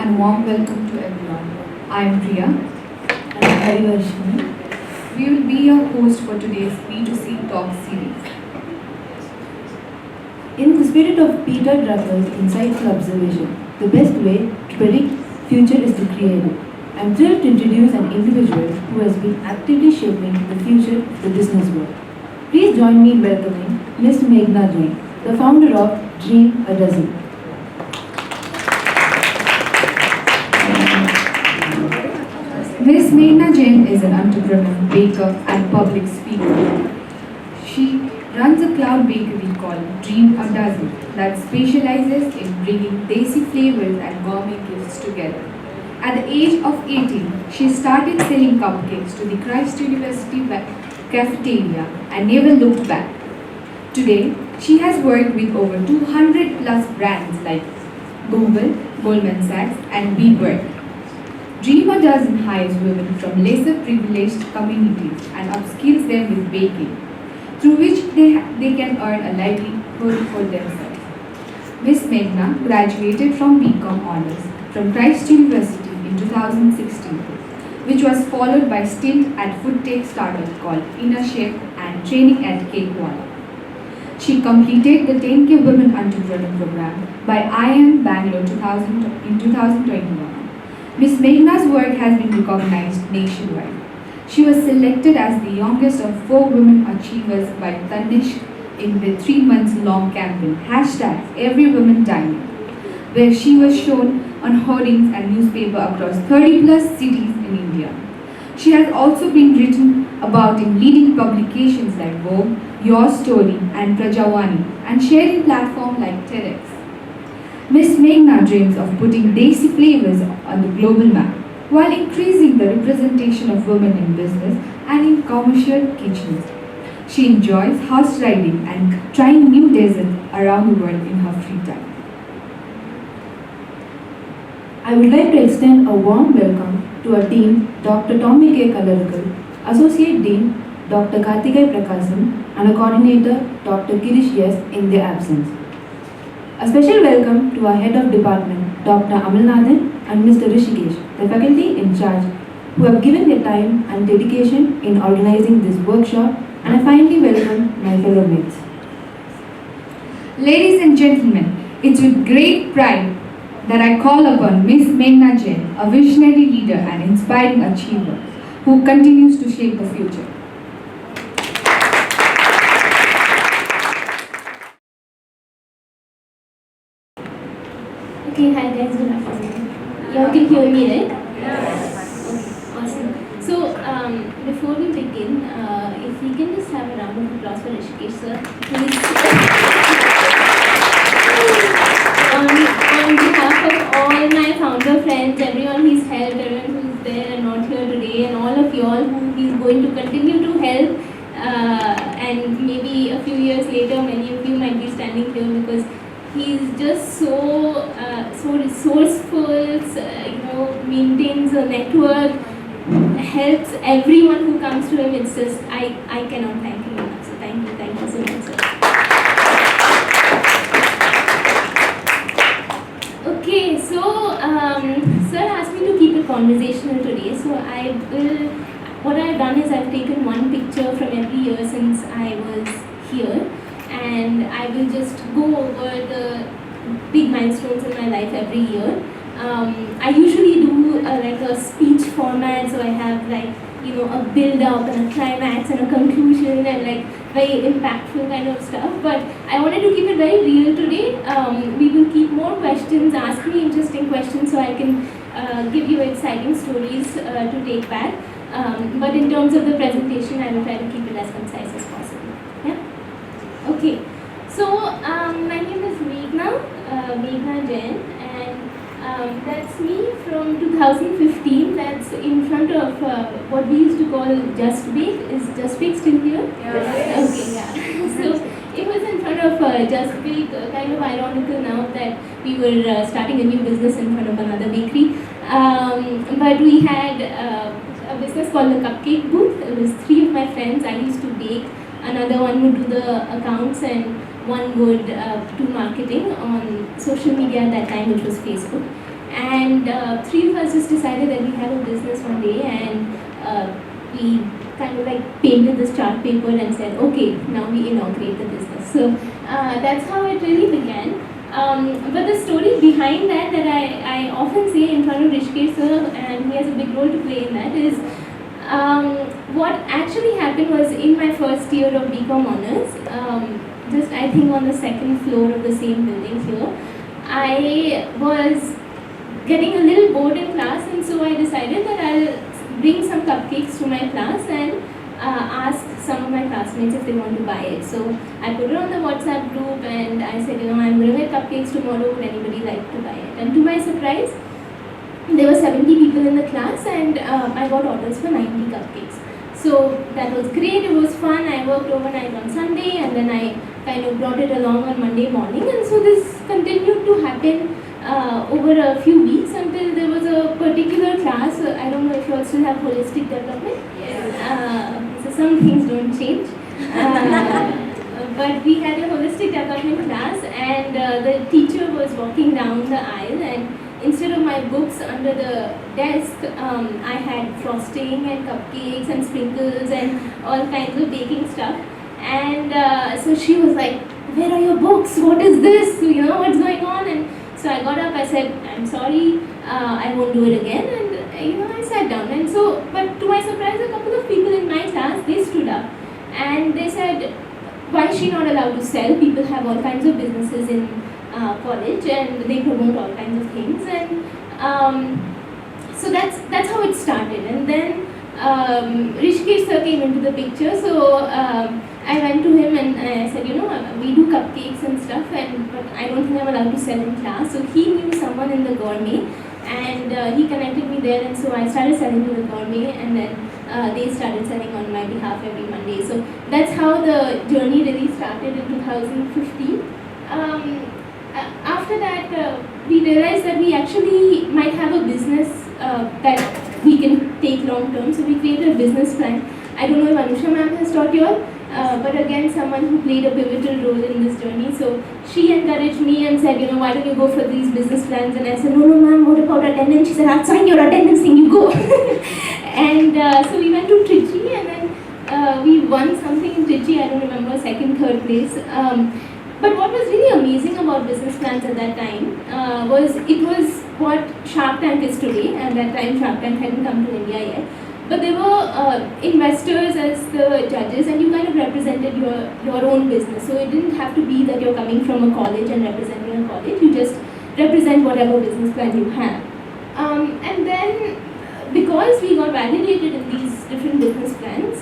and warm welcome to everyone. I am Priya. And I'm Harivarshini. We will be your host for today's B2C Talk series. In the spirit of Peter Drucker's insightful observation, the best way to predict future is to create it. I'm thrilled to introduce an individual who has been actively shaping the future of the business world. Please join me in welcoming Ms. Megna Jain, the founder of Dream a Dozen. Ms. Megna Jain is an entrepreneur, baker, and public speaker. She runs a cloud bakery called Dream a Dozen that specializes in bringing desi flavors and gourmet gifts together. At the age of 18, she started selling cupcakes to the Christ University cafeteria and never looked back. Today, she has worked with over 200 plus brands like Google, Goldman Sachs, and Big. Dream a Dozen hires women from lesser privileged communities and upskills them with baking, through which they can earn a livelihood for themselves. Ms. Megna graduated from BCom Honours from Christ University in 2016, which was followed by stint at food tech startup called Inner Chef and training at Cakewala. She completed the 10K Women Entrepreneur Program by IIM Bangalore in 2021. Ms. Megna's work has been recognized nationwide. She was selected as the youngest of 4 women achievers by Tanishq in the 3 months long campaign #EveryWomanDining, where she was shown on hoardings and newspaper across 30 plus cities in India. She has also been written about in leading publications like Vogue, Your Story, and Prajavani, and sharing platforms like TEDx. Ms. Megna dreams of putting desi flavors on the global map while increasing the representation of women in business and in commercial kitchens. She enjoys horse riding and trying new desserts around the world in her free time. I would like to extend a warm welcome to our Dean, Dr. Tommy K. Kalarkal, Associate Dean, Dr. Karthikay Prakasam, and a Coordinator, Dr. Girish S. in their absence. A special welcome to our Head of Department, Dr. Amalnathan and Mr. Rishikesh, the faculty in charge, who have given their time and dedication in organizing this workshop, and I finally welcome my fellow mates. Ladies and gentlemen, it's with great pride that I call upon Ms. Megna Jain, a visionary leader and inspiring achiever who continues to shape the future. Okay, hi guys, good afternoon. You all can hear me, right? Yes. Okay, awesome. So, before we begin, if we can just have a round of applause for Rishikesh sir. On behalf of all my founder friends, everyone he's helped, everyone who's there and not here today, and all of y'all who he's going to continue to help, and maybe a few years later, many of you might be standing here because he's just so resourceful, maintains a network, helps everyone who comes to him. It's just, I cannot thank him enough. So thank you so much, sir. Okay, so sir asked me to keep it conversational today. So what I've done is I've taken one picture from every year since I was here, and I will just go over the big milestones in my life every year. I usually do like a speech format, so I have a build up and a climax and a conclusion and like very impactful kind of stuff. But I wanted to keep it very real today. We will keep more questions, ask me interesting questions so I can give you exciting stories to take back. But in terms of the presentation, I will try to keep it as concise as possible. Yeah? Okay. So my name is Megna Jain, and that's me from 2015. That's in front of what we used to call Just Bake. Is Just Bake still here? Yes. Okay, yeah. So it was in front of Just Bake, kind of ironical now that we were starting a new business in front of another bakery. But we had a business called the Cupcake Booth. It was 3 of my friends. I used to bake. Another one would do the accounts, and one would do marketing on social media at that time, which was Facebook. And and three of us just decided that we have a business one day, and we kind of like painted this chart paper and said, okay, now we inaugurate the business. So that's how it really began. But the story behind that I often say in front of Rishikesh sir, and he has a big role to play in that, is what actually happened was in my first year of BCom honors, just I think on the second floor of the same building here, I was getting a little bored in class, and so I decided that I'll bring some cupcakes to my class and ask some of my classmates if they want to buy it. So I put it on the WhatsApp group and I said, I'm going to get cupcakes tomorrow, would anybody like to buy it? And to my surprise, there were 70 people in the class, and I got orders for 90 cupcakes. So that was great, it was fun. I worked overnight on Sunday, and then I kind of brought it along on Monday morning, and so this continued to happen over a few weeks until there was a particular class. I don't know if you all still have holistic development. Yes. So some things don't change. But we had a holistic development class, and the teacher was walking down the aisle, and instead of my books under the desk, I had frosting and cupcakes and sprinkles and all kinds of baking stuff. And so she was like, where are your books? What is this? What's going on? And so I got up, I said, I'm sorry, I won't do it again. And I sat down. And so, but to my surprise, a couple of people in my class, they stood up and they said, why is she not allowed to sell? People have all kinds of businesses in college, and they promote all kinds of things. And so that's how it started. And then Rishikesh sir came into the picture. So I went to him and I said, we do cupcakes and stuff, but I don't think I'm allowed to sell in class. So he knew someone in the gourmet, and he connected me there, and so I started selling to the gourmet, and then they started selling on my behalf every Monday. So that's how the journey really started in 2015. After that, we realized that we actually might have a business that we can take long term. So we created a business plan. I don't know if Anusha ma'am has taught you all, but again, someone who played a pivotal role in this journey. So she encouraged me and said, why don't you go for these business plans? And I said, no, ma'am, what about attendance? She said, I'll sign your attendance thing, you go. And so we went to Trichy, and then we won something in Trichy, I don't remember, second, third place. But what was really amazing about business plans at that time was it was what Shark Tank is today. At that time, Shark Tank hadn't come to India yet. But there were investors as the judges, and you kind of represented your own business. So it didn't have to be that you're coming from a college and representing a college. You just represent whatever business plan you have. And then, because we got validated in these different business plans,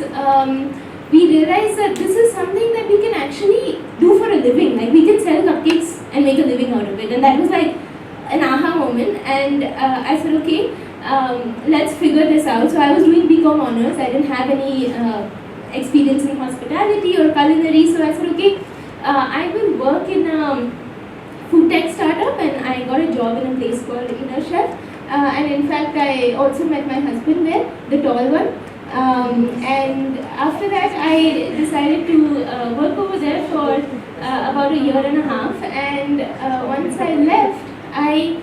we realized that this is something that we can actually do for a living. Like, we can sell cupcakes and make a living out of it. And that was like an aha moment. And I said, okay, let's figure this out. So I was doing BCom honors. I didn't have any experience in hospitality or culinary. So I said, okay, I will work in a food tech startup. And I got a job in a place called Inner Chef. And in fact, I also met my husband there, the tall one. And after that, I decided to work over there for about a year and a half. And once I left, I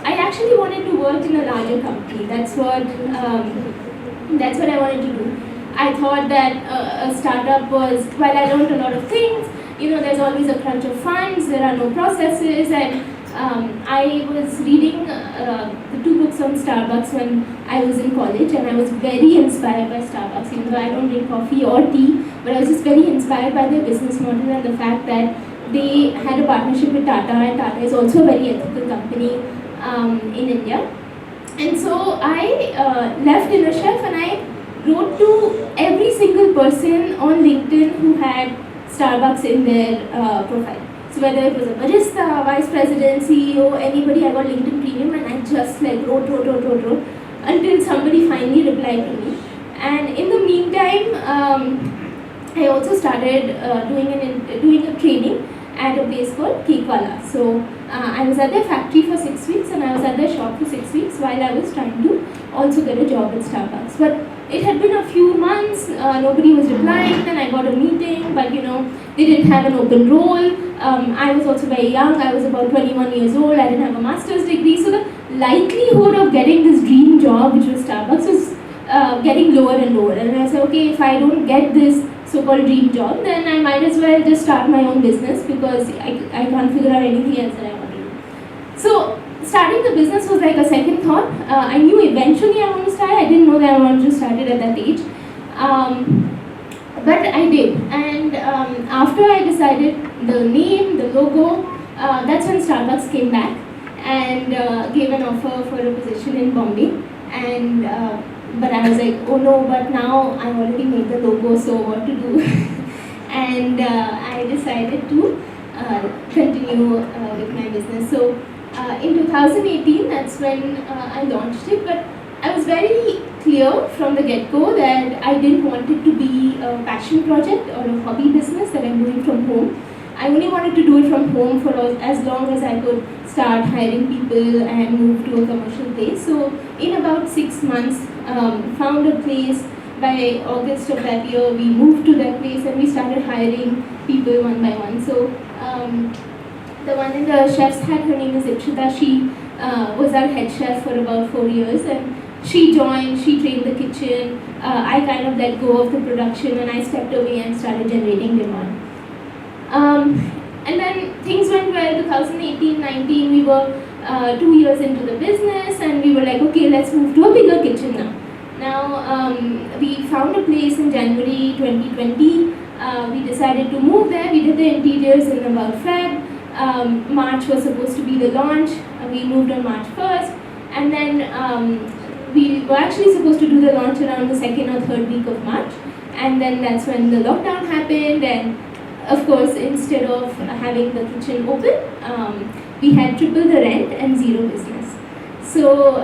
actually wanted to work in a larger company. That's what I wanted to do. I thought that a startup was, while I learned a lot of things, there's always a crunch of funds, there are no processes, and I was reading the 2 books on Starbucks when I was in college, and I was very inspired by Starbucks, even though I don't drink coffee or tea, but I was just very inspired by their business model and the fact that they had a partnership with Tata, and Tata is also a very ethical company in India. And so I left Inner Chef, and I wrote to every single person on LinkedIn who had Starbucks in their profile. So whether it was a barista, vice president, CEO, anybody, I got LinkedIn Premium, and I just wrote until somebody finally replied to me. And in the meantime, I also started doing a training at a place called Cakewala. So I was at their factory for 6 weeks, and I was at their shop for 6 weeks while I was trying to also get a job at Starbucks. But it had been a few months, nobody was replying, then I got a meeting, but they didn't have an open role. I was also very young, I was about 21 years old, I didn't have a master's degree, so the likelihood of getting this dream job, which was Starbucks, was getting lower and lower. And I said, okay, if I don't get this so-called dream job, then I might as well just start my own business, because I can't figure out anything else that I want to do. So starting the business was like a second thought. I knew eventually I want to start. I didn't know that I wanted to start it at that age. But I did. And after I decided the name, the logo, that's when Starbucks came back and gave an offer for a position in Bombay. And but I was like, oh no, but now I already made the logo, so what to do? And I decided to continue with my business. So in 2018, that's when I launched it. But I was very clear from the get-go that I didn't want it to be a passion project or a hobby business that I'm doing from home. I only wanted to do it from home for as long as I could start hiring people and move to a commercial place. So in about 6 months, found a place. By August of that year, we moved to that place and we started hiring people one by one. So the one in the chef's hat, her name is Ikshita. She was our head chef for about 4 years, and she joined, she trained the kitchen. I kind of let go of the production and I stepped away and started generating demand. And then things went well. 2018-19, we were 2 years into the business, and we were like, okay, let's move to a bigger kitchen now. Now, we found a place in January 2020. We decided to move there. We did the interiors in about Feb. March was supposed to be the launch. We moved on March 1st. And then we were actually supposed to do the launch around the 2nd or 3rd week of March. And then that's when the lockdown happened. And of course, instead of having the kitchen open, we had triple the rent and zero business. So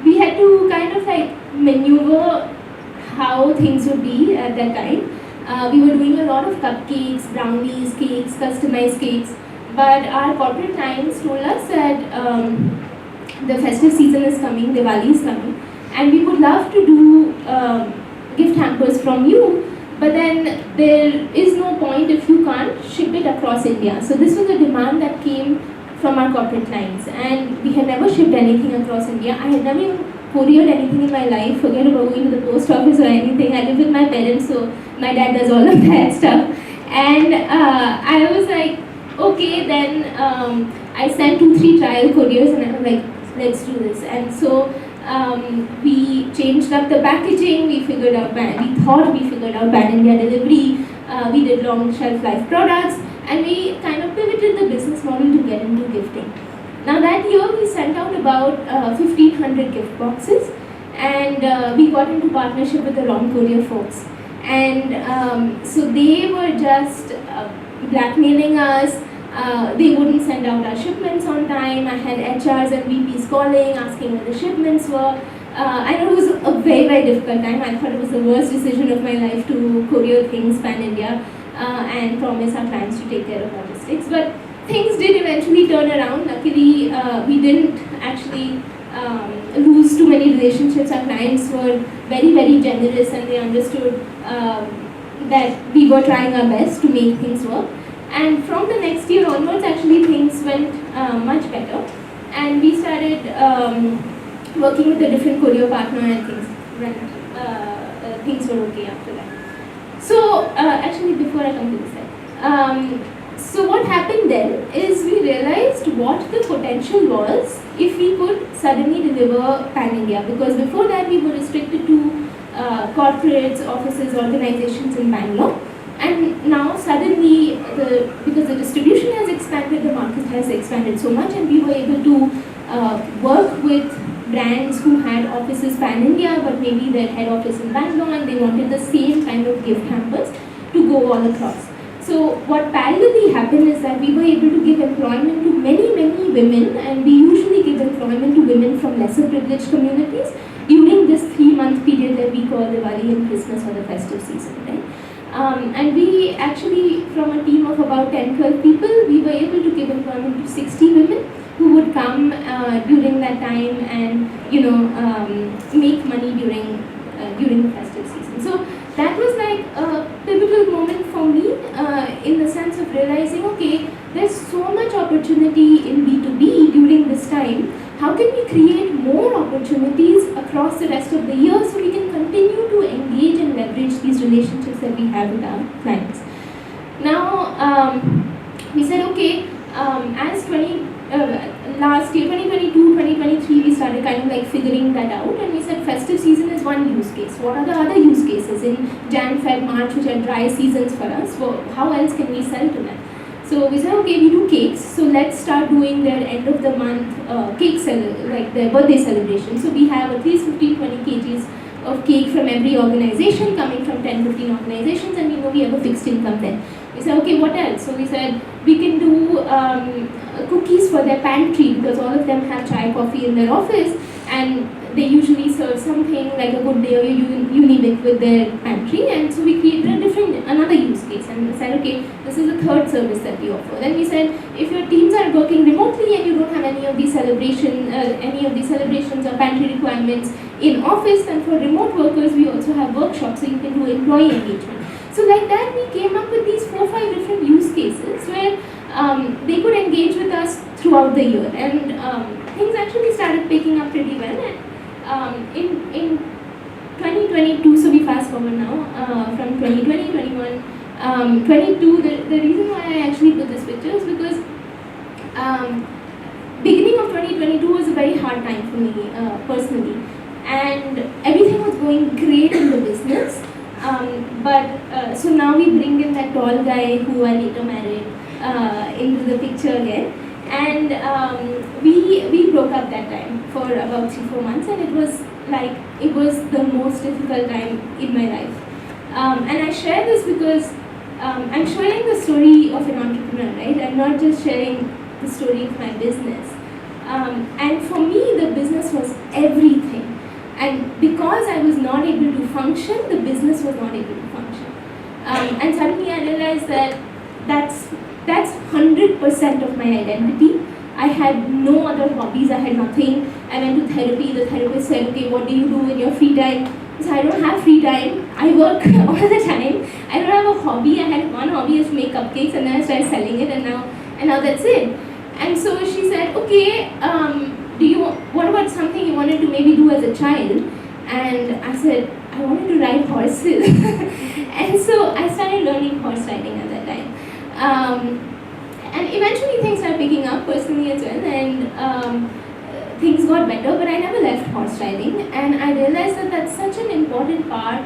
we had to kind of like maneuver how things would be at that time. We were doing a lot of cupcakes, brownies, cakes, customized cakes, but our corporate clients told us that the festive season is coming, Diwali is coming, and we would love to do gift hampers from you, but then there is no point if you can't ship it across India. So this was a demand that came from our corporate clients, and we had never shipped anything across India. I had never even couriered anything in my life, forget about going to the post office or anything. I live with my parents, so my dad does all of that stuff. And I was like, okay, then I sent 2-3 trial couriers and I was like, let's do this. And so we changed up the packaging, we thought we figured out pan-India delivery, we did long shelf life products, and we kind of pivoted the business model to get into gifting. Now that year we sent out about 1,500 gift boxes, and we got into partnership with the Ron Courier folks. And so they were just blackmailing us. They wouldn't send out our shipments on time. I had HRs and VPs calling, asking where the shipments were. I know it was a very, very difficult time. I thought it was the worst decision of my life to courier things pan-India and promise our clients to take care of logistics. But things did eventually turn around. Luckily, we didn't actually lose too many relationships. Our clients were very, very generous, and they understood that we were trying our best to make things work. And from the next year onwards, actually things went much better, and we started working with a different courier partner, and things were okay after that. So actually, before I come to this side, so what happened then is we realized what the potential was if we could suddenly deliver pan-India, because before that we were restricted to corporates, offices, organizations in Bangalore. And now suddenly, because the distribution has expanded, the market has expanded so much, and we were able to work with brands who had offices pan-India, but maybe their head office in Bangalore, and they wanted the same kind of gift hampers to go all across. So what parallelly happened is that we were able to give employment to many, many women, and we usually give employment to women from lesser privileged communities during this 3-month period that we call Diwali and Christmas or the festive season, right? And we actually, from a team of about 10-12 people, we were able to give employment to 60 women who would come during that time and, make money during the festive season. So that was like a pivotal moment for me in the sense of realizing, okay, there's so much opportunity in B2B during this time. How can we create more opportunities across the rest of the year so we can continue to engage and leverage these relationships that we have with our clients. Now, we said, okay, as last year, 2022, 2023, we started kind of like figuring that out, and we said festive season is one use case. What are the other use cases in Jan, Feb, March, which are dry seasons for us? Well, how else can we sell to them? So we said, okay, we do cakes, so let's start doing their end of the month cake like their birthday celebration. So we have at least 15-20 kgs of cake from every organization, coming from 10-15 organizations, and we know we have a fixed income then. We said, okay, what else? So we said, we can do cookies for their pantry, because all of them have chai, coffee in their office, and they usually serve something like a Good Day or Unibic with their pantry, and so we created another use case, and we said, okay, this is the third service that we offer. Then we said, if your teams are working remotely and you don't have any of these celebrations or pantry requirements in office, then for remote workers we also have workshops, so you can do employee engagement. So like that, we came up with these 4-5 different use cases where they could engage with us throughout the year, and things actually started picking up pretty well. And in 2022, so we fast forward now, from 2020, 21, 22, the reason why I actually put this picture is because beginning of 2022 was a very hard time for me personally, and everything was going great in the business. So now we bring in that tall guy who I later married into the picture again, and we broke up that time for about 3-4 months, and it was the most difficult time in my life. And I share this because I'm sharing the story of an entrepreneur, right? I'm not just sharing the story of my business. And for me, the business was everything. And because I was not able to function, the business was not able to function. And suddenly I realized that that's 100% of my identity. I had no other hobbies, I had nothing. I went to therapy, the therapist said, okay, what do you do in your free time? So I don't have free time, I work all the time. I don't have a hobby. I had one hobby is to make cupcakes, and then I started selling it, and now that's it. And so she said, okay, what about something you wanted to maybe do as a child? And I said, I wanted to ride horses. And so I started learning horse riding at that time. And eventually things started picking up personally as well, and things got better, but I never left horse riding. And I realized that that's such an important part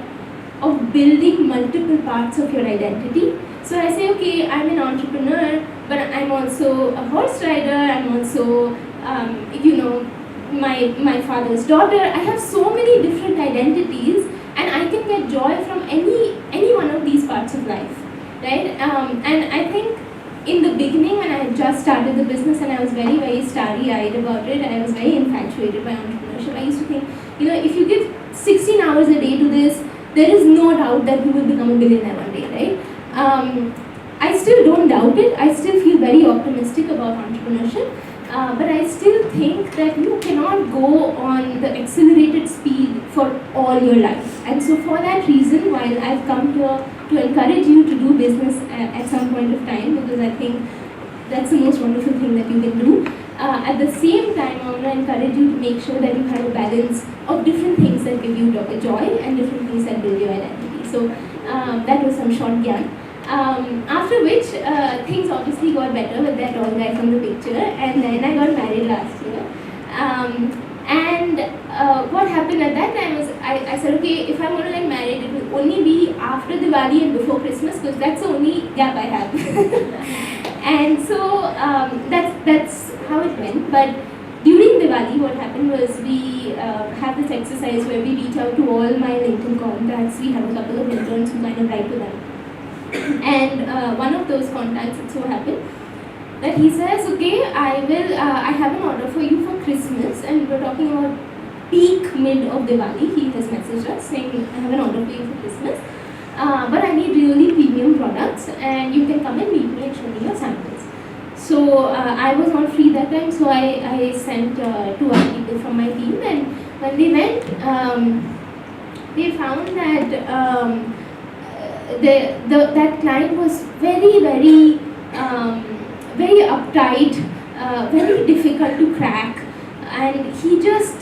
of building multiple parts of your identity. So I say, okay, I'm an entrepreneur, but I'm also a horse rider, I'm also, my father's daughter. I have so many different identities, and I can get joy from any one of these parts of life, right? And I think in the beginning, when I had just started the business and I was very, very starry-eyed about it, I was very infatuated by entrepreneurship. I used to think, if you give 16 hours a day to this, there is no doubt that you will become a billionaire one day, right? I still don't doubt it. I still feel very optimistic about entrepreneurship. But I still think that you cannot go on the accelerated speed for all your life. And so for that reason, while I've come here to encourage you to do business at some point of time, because I think that's the most wonderful thing that you can do, at the same time, I want to encourage you to make sure that you have a balance of different things that give you joy and different things that build your identity. So that was some short gyan. After which, things obviously got better with that old guy from the picture, and then I got married last year. What happened at that time was, I said, okay, if I'm going to get married, it will only be after Diwali and before Christmas, because that's the only gap I have. And so that's how it went. But during Diwali, what happened was we had this exercise where we reach out to all my LinkedIn contacts. We have a couple of interns who kind of write to them. And one of those contacts, it so happened that he says, okay, I have an order for you for Christmas, and we're talking about peak mid of Diwali. He has messaged us saying, I have an order for you for Christmas, but I need really premium products, and you can come and meet me and show me your samples. So I was not free that time, so I sent 2 other people from my team, and when they went, they found that that client was very, very uptight, very difficult to crack. and he just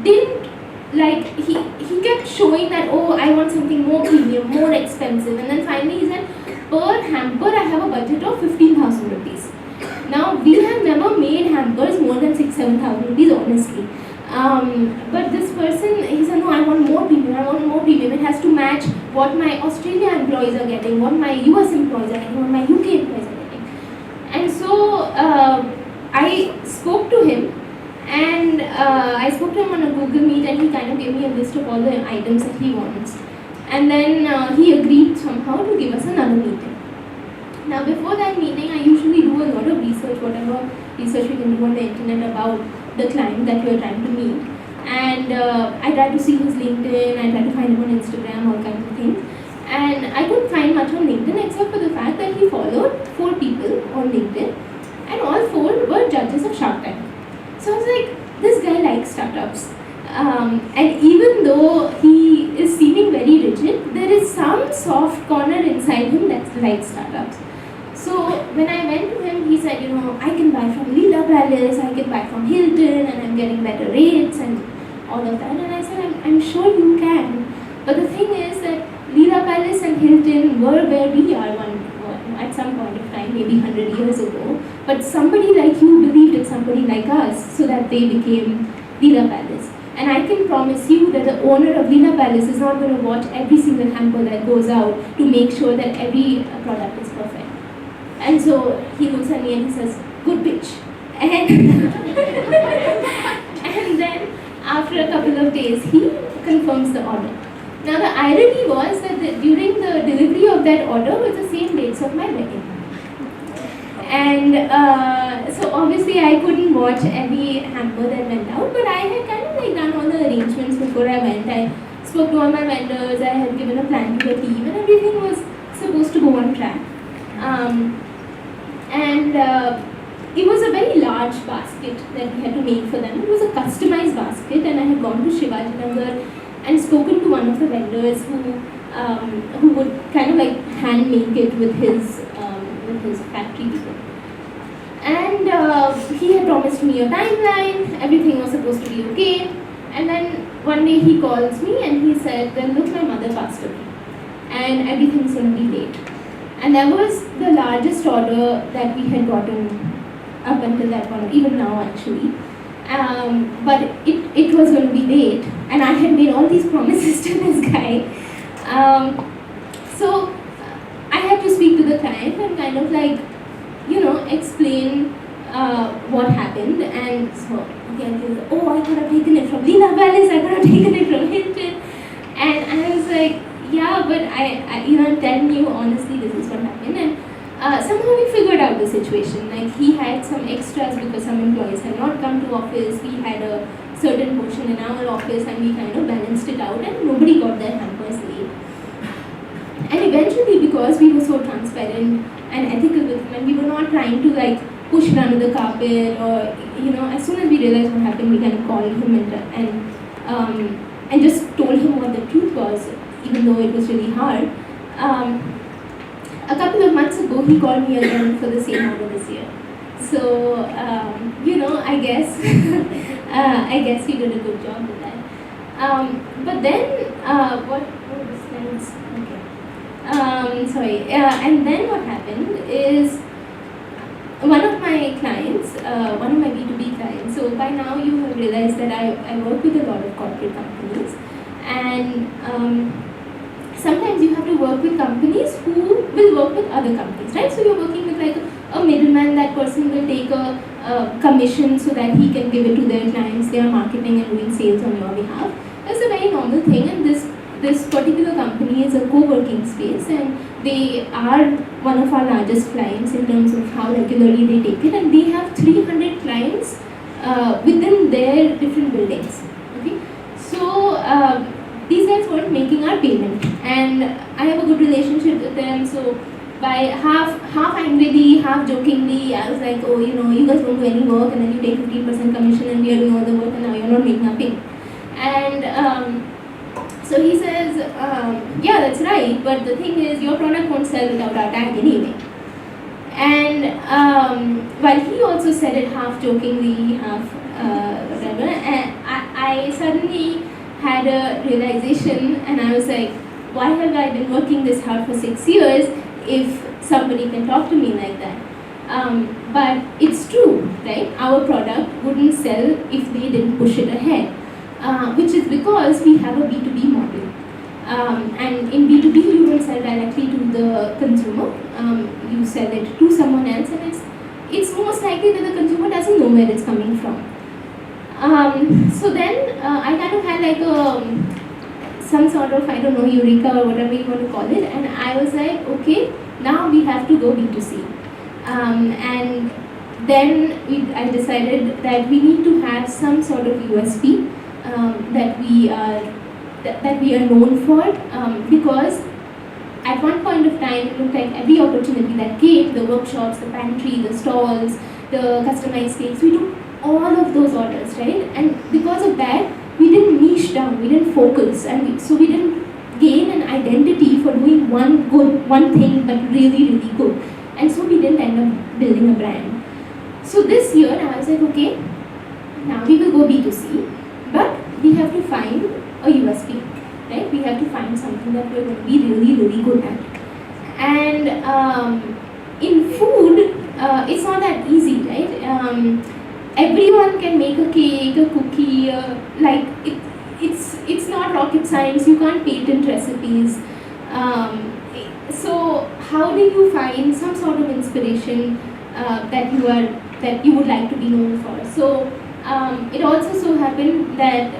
didn't like, he kept showing that, oh, I want something more premium, more expensive, and then finally he said, per hamper I have a budget of 15,000 rupees. Now we have never made hampers more than 6,000-7,000 rupees, honestly. But this person, he said, no, I want more premium, I want more premium. It has to match what my Australia employees are getting, what my US employees are getting, what my UK employees are getting. And so I spoke to him, and I spoke to him on a Google Meet, and he kind of gave me a list of all the items that he wants. And then he agreed somehow to give us another meeting. Now before that meeting, I usually do a lot of research, whatever research we can do on the internet about the client that we are trying to meet. And I tried to see his LinkedIn, I tried to find him on Instagram, all kinds of things. And I couldn't find much on LinkedIn except for the fact that he followed 4 people on LinkedIn, and all 4 were judges of Shark Tank. So I was like, this guy likes startups. And even though he is seeming very rigid, there is some soft corner inside him that likes startups. So when I went to him, he said, you know, I can buy from Leela Palace, I can buy from Hilton, and I'm getting better rates and all of that. And I said, I'm sure you can. But the thing is that Leela Palace and Hilton were where we are at some point of time, maybe 100 years ago. But somebody like you believed in somebody like us, so that they became Leela Palace. And I can promise you that the owner of Leela Palace is not going to watch every single hamper that goes out to make sure that every product is perfect. And so he looks at me and he says, good pitch. And, and then after a couple of days, he confirms the order. Now the irony was that during the delivery of that order was the same dates of my wedding. And so obviously I couldn't watch every hamper that went out, but I had kind of like done all the arrangements before I went. I spoke to all my vendors, I had given a plan to the team, and everything was supposed to go on track. It was a very large basket that we had to make for them. It was a customized basket, and I had gone to Shivaji Nagar and spoken to one of the vendors who would kind of like hand make it with his factory people. And he had promised me a timeline, everything was supposed to be okay. And then one day he calls me and he said, well, look, my mother passed away and everything's going to be late. And that was the largest order that we had gotten up until that point, even now actually. But it was going to be late, and I had made all these promises to this guy. So I had to speak to the client and kind of like, explain what happened. And so again, he was like, oh, I could have taken it from Leela Palace, I could have taken it from Hilton. And I was like, yeah, but I'm telling you honestly, this is what happened. And somehow we figured out the situation. Like, he had some extras because some employees had not come to office. We had a certain portion in our office, and we kind of balanced it out, and nobody got their hampers late. And eventually, because we were so transparent and ethical with him, and we were not trying to like push it under the carpet, or as soon as we realized what happened, we kind of called him and just told him what the truth was, even though it was really hard. A couple of months ago, he called me again for the same order this year. So, I guess we did a good job with that. But then, what was next? Okay. And then what happened is, one of my clients, one of my B2B clients, so by now you have realized that I work with a lot of corporate companies, and sometimes you have to work with companies who will work with other companies, right? So you're working with like a middleman. That person will take a commission so that he can give it to their clients. They are marketing and doing sales on your behalf. That's a very normal thing, and this particular company is a co-working space, and they are one of our largest clients in terms of how regularly they take it, and they have 300 clients within their different buildings. Okay, so these guys weren't making our payment, and I have a good relationship with them, so by half angrily, half jokingly, I was like, oh, you guys don't do any work, and then you take 15% commission, and we are doing all the work, and now you're not making our payment. And so he says, yeah, that's right, but the thing is, your product won't sell without our tag anyway. And while he also said it half jokingly, half whatever. And I suddenly had a realization, and I was like, why have I been working this hard for 6 years if somebody can talk to me like that? But it's true, right? Our product wouldn't sell if they didn't push it ahead, which is because we have a B2B model. And in B2B, you don't sell directly to the consumer. You sell it to someone else, and it's most likely that the consumer doesn't know where it's coming from. So then I kind of had like some sort of, I don't know, eureka or whatever you want to call it, and I was like, okay, now we have to go B2C. And then I decided that we need to have some sort of USP that we are known for, because at one point of time it looked like every opportunity that came, the workshops, the pantry, the stalls, the customized cakes, we took all of those orders, right? And because of that, we didn't niche down, we didn't focus, and so we didn't gain an identity for doing one thing but really good. And so we didn't end up building a brand. So this year I was like, okay, now we will go B2C, but we have to find a USP, right? We have to find something that we're going to be really good at. And in food, it's not that easy, right? Everyone can make a cake, a cookie, it's not rocket science. You can't patent recipes. So how do you find some sort of inspiration that you would like to be known for? So it also so happened that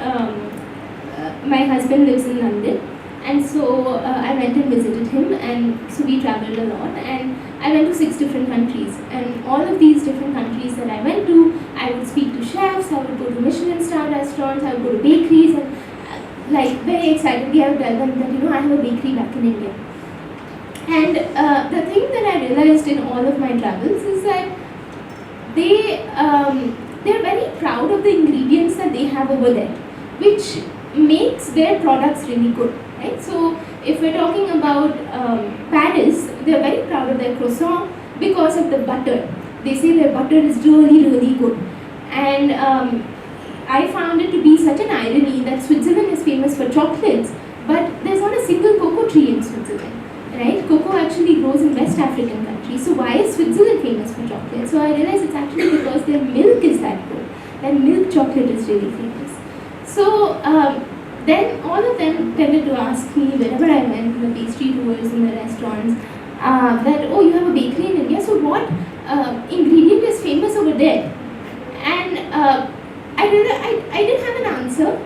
my husband lives in London, and so I went and visited him, and so we traveled a lot, and I went to 6 different countries, and all of these different countries that I went to, I would speak to chefs, I would go to Michelin star restaurants, I would go to bakeries, and like very excitedly I would tell them that I have a bakery back in India. And the thing that I realized in all of my travels is that they're very proud of the ingredients that they have over there, which makes their products really good, right? So if we're talking about Paris, they're very proud of their croissant because of the butter. They say their butter is really good. And I found it to be such an irony that Switzerland is famous for chocolates, but there's not a single cocoa tree in Switzerland, right? Cocoa actually grows in West African countries. So why is Switzerland famous for chocolate? So I realized it's actually because their milk is that good. Their milk chocolate is really famous. So then all of them tended to ask me whenever I went, in the pastry tours, in the restaurants, that, oh, you have a bakery in India, so what ingredient is famous over there? And I didn't have an answer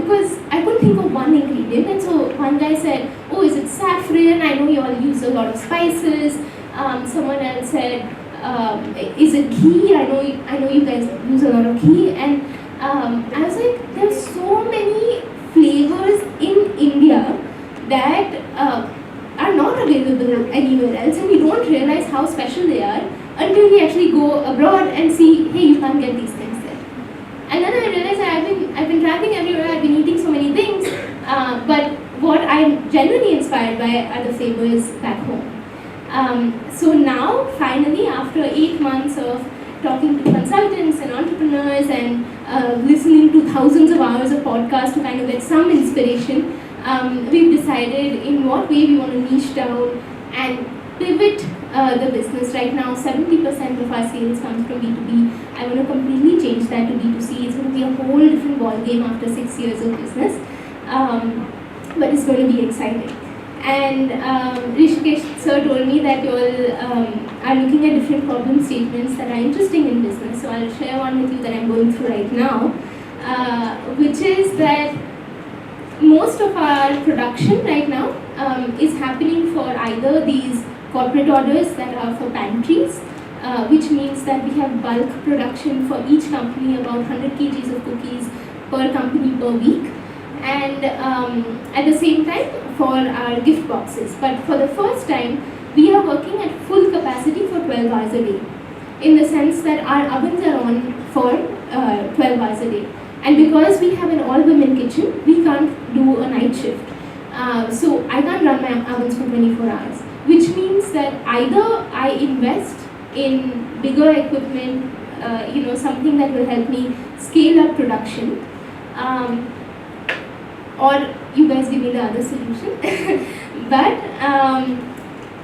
because I couldn't think of one ingredient. And so one guy said, oh, is it saffron? I know you all use a lot of spices. Someone else said, is it ghee? I know you guys use a lot of ghee. And I was like, there's so many flavors in India that are not available anywhere else, and we don't realize how special they are until we actually go abroad and see, hey, you can't get these things there. And then I realized that I've been traveling everywhere, I've been eating so many things, but what I'm genuinely inspired by are the flavors back home. So now, finally, after 8 months of talking to consultants and entrepreneurs and listening to thousands of hours of podcasts to kind of get some inspiration, we've decided in what way we want to niche down and pivot the business. Right now, 70% of our sales comes from B2B. I want to completely change that to B2C. It's going to be a whole different ball game after 6 years of business, but it's going to be exciting. And Rishikesh sir told me that you all are looking at different problem statements that are interesting in business. So I'll share one with you that I'm going through right now, which is that most of our production right now is happening for either these corporate orders that are for pantries, which means that we have bulk production for each company, about 100 kgs of cookies per company per week. And at the same time for our gift boxes. But for the first time, we are working at full capacity for 12 hours a day, in the sense that our ovens are on for 12 hours a day. And because we have an all-women kitchen, we can't do a night shift. So I can't run my ovens for 24 hours, which means that either I invest in bigger equipment, something that will help me scale up production. Or you guys give me the other solution. But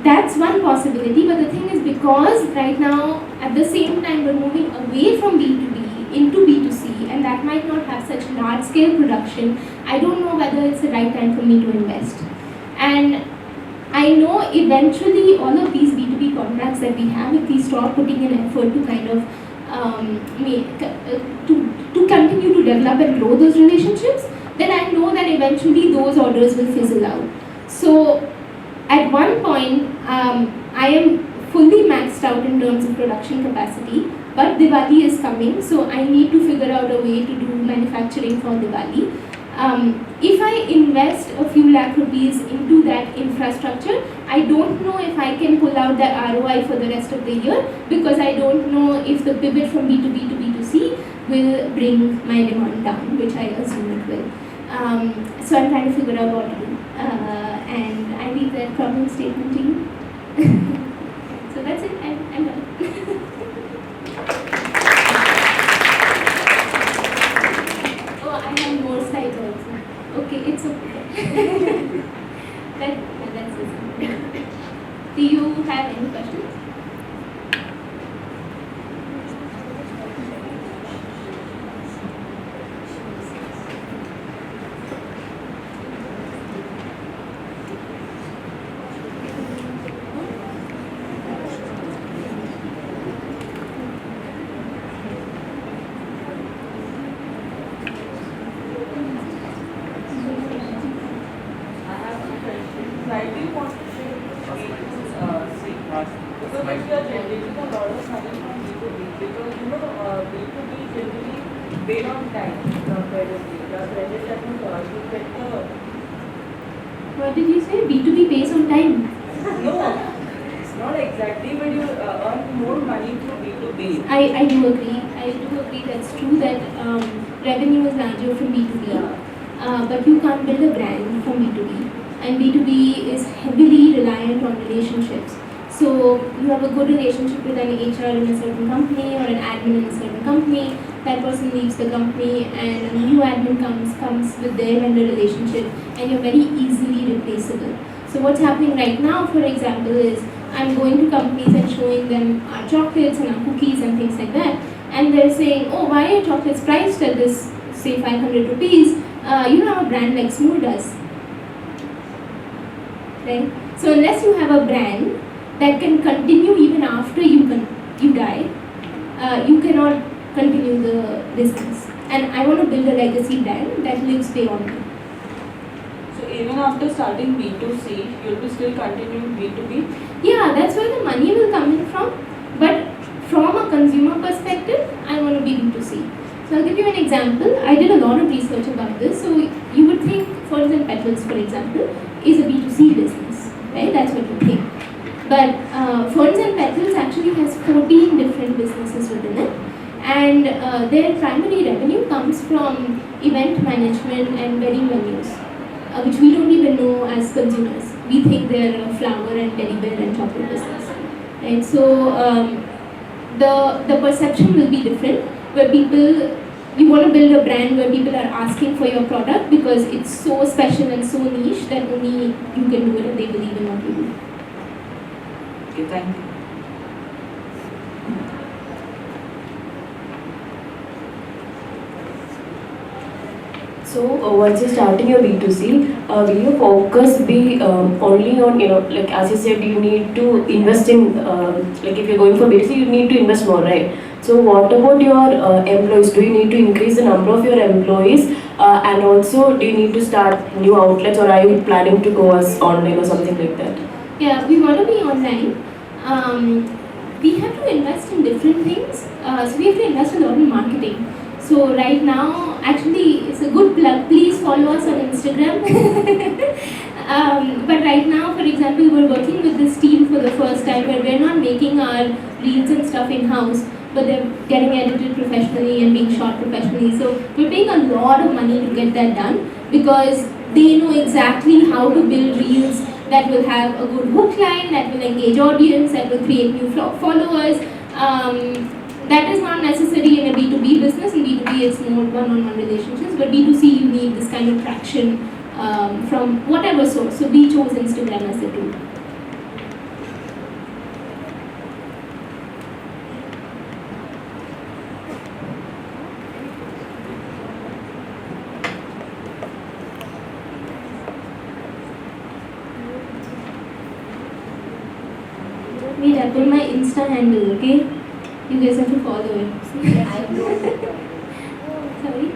that's one possibility. But the thing is, because right now, at the same time, we're moving away from B2B into B2C, and that might not have such large scale production, I don't know whether it's the right time for me to invest. And I know eventually all of these B2B contracts that we have, if we start putting in effort to kind of to continue to develop and grow those relationships, then I know that eventually those orders will fizzle out. So at one point, I am fully maxed out in terms of production capacity, but Diwali is coming, so I need to figure out a way to do manufacturing for Diwali. If I invest a few lakh rupees into that infrastructure, I don't know if I can pull out the ROI for the rest of the year, because I don't know if the pivot from B2B to B2C will bring my demand down, which I assume it will. So I'm trying to figure out what to do. And I leave that problem statement to you. So that's it, I'm done. Oh, I have more slides also. Okay, it's okay. That's it. Do you have any questions? What did you say? B2B pays on time? No, it's not exactly, but you earn more money through B2B. I do agree. I do agree. That's true that revenue is larger from B2B, but you can't build a brand from B2B. And B2B is heavily reliant on relationships. So you have a good relationship with an HR in a certain company or an admin in a certain company. That person leaves the company and a new admin comes with their vendor relationship, and you're very easily replaceable. So what's happening right now, for example, is I'm going to companies and showing them our chocolates and our cookies and things like that, and they're saying, oh, why are chocolates priced at this, say, 500 rupees? You don't have a brand like Smoo does. Right? So unless you have a brand that can continue even after you die, you cannot continue the business. And I want to build a legacy brand that lives beyond me. So even after starting B2C, you'll be still continuing B2B? Yeah, that's where the money will come in from. But from a consumer perspective, I want to be B2C. So I'll give you an example. I did a lot of research about this. So you would think Ferns and Petals, for example, is a B2C business, right? That's what you think. But Ferns and Petals actually has 14 different businesses within it. And their primary revenue comes from event management and wedding venues, which we don't even know as consumers. We think they're a flower and teddy bear and chocolate business, right? So the perception will be different, where you want to build a brand where people are asking for your product because it's so special and so niche that only you can do it and they believe in what you do. Okay, thank you. So once you're starting your B2C, will your focus be only on, like as you said, you need to invest in, like if you're going for B2C, you need to invest more, right? So what about your employees? Do you need to increase the number of your employees? And also, do you need to start new outlets, or are you planning to go as online or something like that? Yeah, we want to be online. We have to invest in different things. So we have to invest a lot in marketing. So right now, actually, it's a good plug. Please follow us on Instagram. But right now, for example, we're working with this team for the first time, where we're not making our reels and stuff in-house, but they're getting edited professionally and being shot professionally. So we're paying a lot of money to get that done, because they know exactly how to build reels that will have a good hook line, that will engage audience, that will create new followers. that is not necessary in a B2B business. In B2B, it's more one-on-one relationships, but B2C, you need this kind of traction from whatever source. So we chose Instagram as the tool. Wait, I put my Insta handle, okay? You guys have to follow it. Sorry?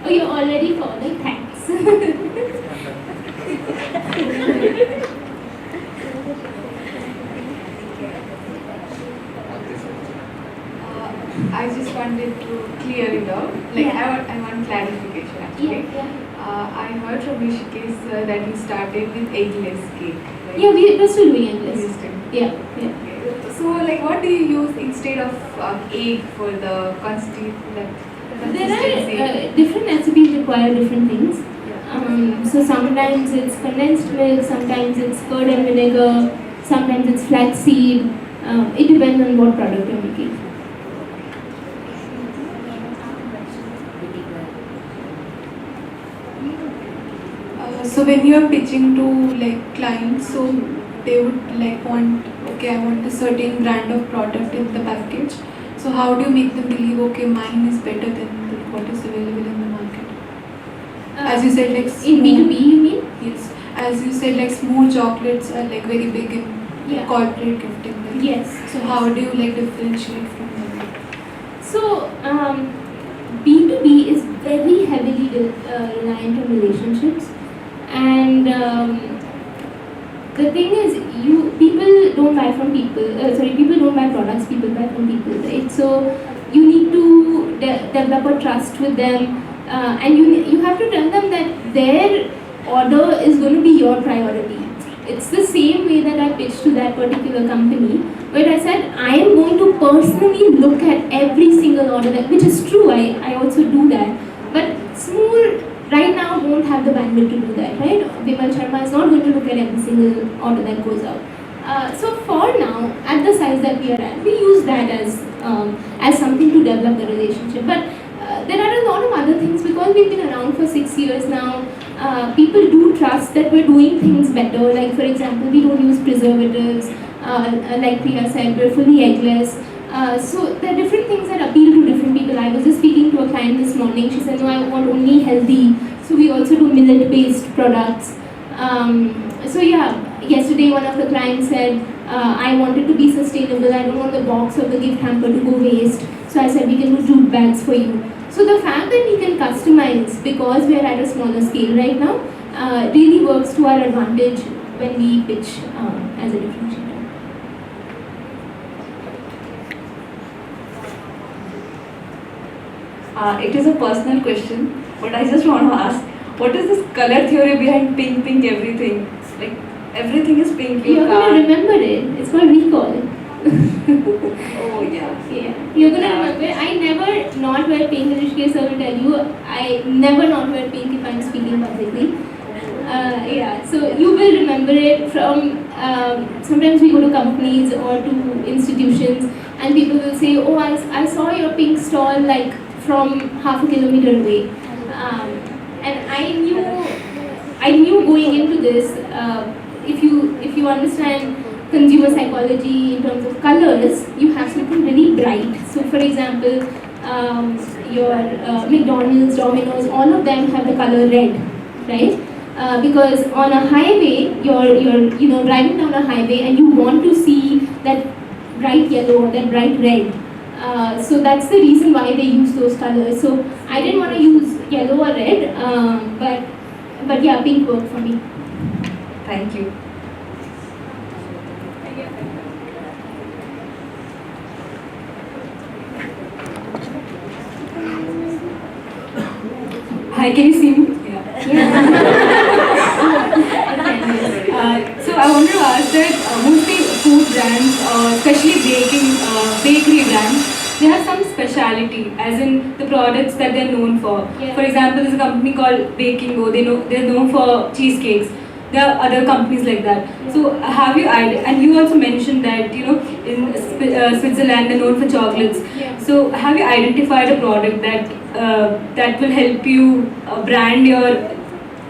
Oh, you're already following? Thanks. I just wanted to clear it out. Like I want clarification actually. I heard from Rishikesh sir that you started with eggless cake. Right? Yeah, we're still doing endless. You still- Yeah. Okay. So like what do you use instead of egg for the There consistency? are different recipes require different things. Yeah. So sometimes it's condensed milk, sometimes it's curd and vinegar, sometimes it's flaxseed. It depends on what product you're making. So when you are pitching to like clients, so they would like want, okay, I want a certain brand of product in the package. So how do you make them believe, okay, mine is better than what is available in the market? As you said, like In B2B, you mean? yes, as you said, like smooth chocolates are like very big in Yeah. corporate gifting. Like. Yes. So how do you like differentiate from them? So B2B is very heavily reliant on relationships, and the thing is, people don't buy from people. People don't buy products. People buy from people, right? So you need to develop a trust with them, and you have to tell them that their order is going to be your priority. It's the same way that I pitched to that particular company, where I said I am going to personally look at every single order, which is true. I also do that, but Smool right now won't have the bandwidth to do that, right? Vimal Sharma is not going to look at every single order that goes out. So for now, at the size that we are at, we use that as something to develop the relationship. But there are a lot of other things, because we've been around for 6 years now. People do trust that we're doing things better. Like for example, we don't use preservatives. Like Priya said, we're fully eggless. So there are different things that appeal to different people. I was just speaking to a client this morning. She said, no, I want only healthy. So we also do millet-based products. So yeah, yesterday one of the clients said, I wanted to be sustainable. I don't want the box or the gift hamper to go waste. So I said, we can do jute bags for you. So the fact that we can customize, because we are at a smaller scale right now, really works to our advantage when we pitch as a differentiator. It is a personal question, but I just want to ask, what is this color theory behind pink, pink, everything? Like, everything is pink, you You're going to remember it. It's called recall. Oh, yeah. Yeah, you're going to remember. I never not wear pink. Rishikesh sir will tell you, I never not wear pink if I'm speaking publicly. Yeah, so you will remember it from, sometimes we go to companies or to institutions and people will say, oh, I saw your pink stall like from half a kilometer away. And I knew going into this, if you understand consumer psychology in terms of colors, you have something really bright. So for example, your McDonald's, Domino's, all of them have the color red, right? Because on a highway, you're driving down a highway and you want to see that bright yellow or that bright red. So that's the reason why they use those colors. So I didn't want to use yellow or red, but yeah, pink worked for me. Thank you. Hi, can you see me? So I wanted to ask that mostly food brands, especially bakery brands, they have some speciality, as in the products that they're known for. Yeah. For example, there's a company called Baking Go. They're known for cheesecakes. there are other companies like that. So have you and you also mentioned that in Switzerland they're known for chocolates. Yeah. So have you identified a product that will help you brand your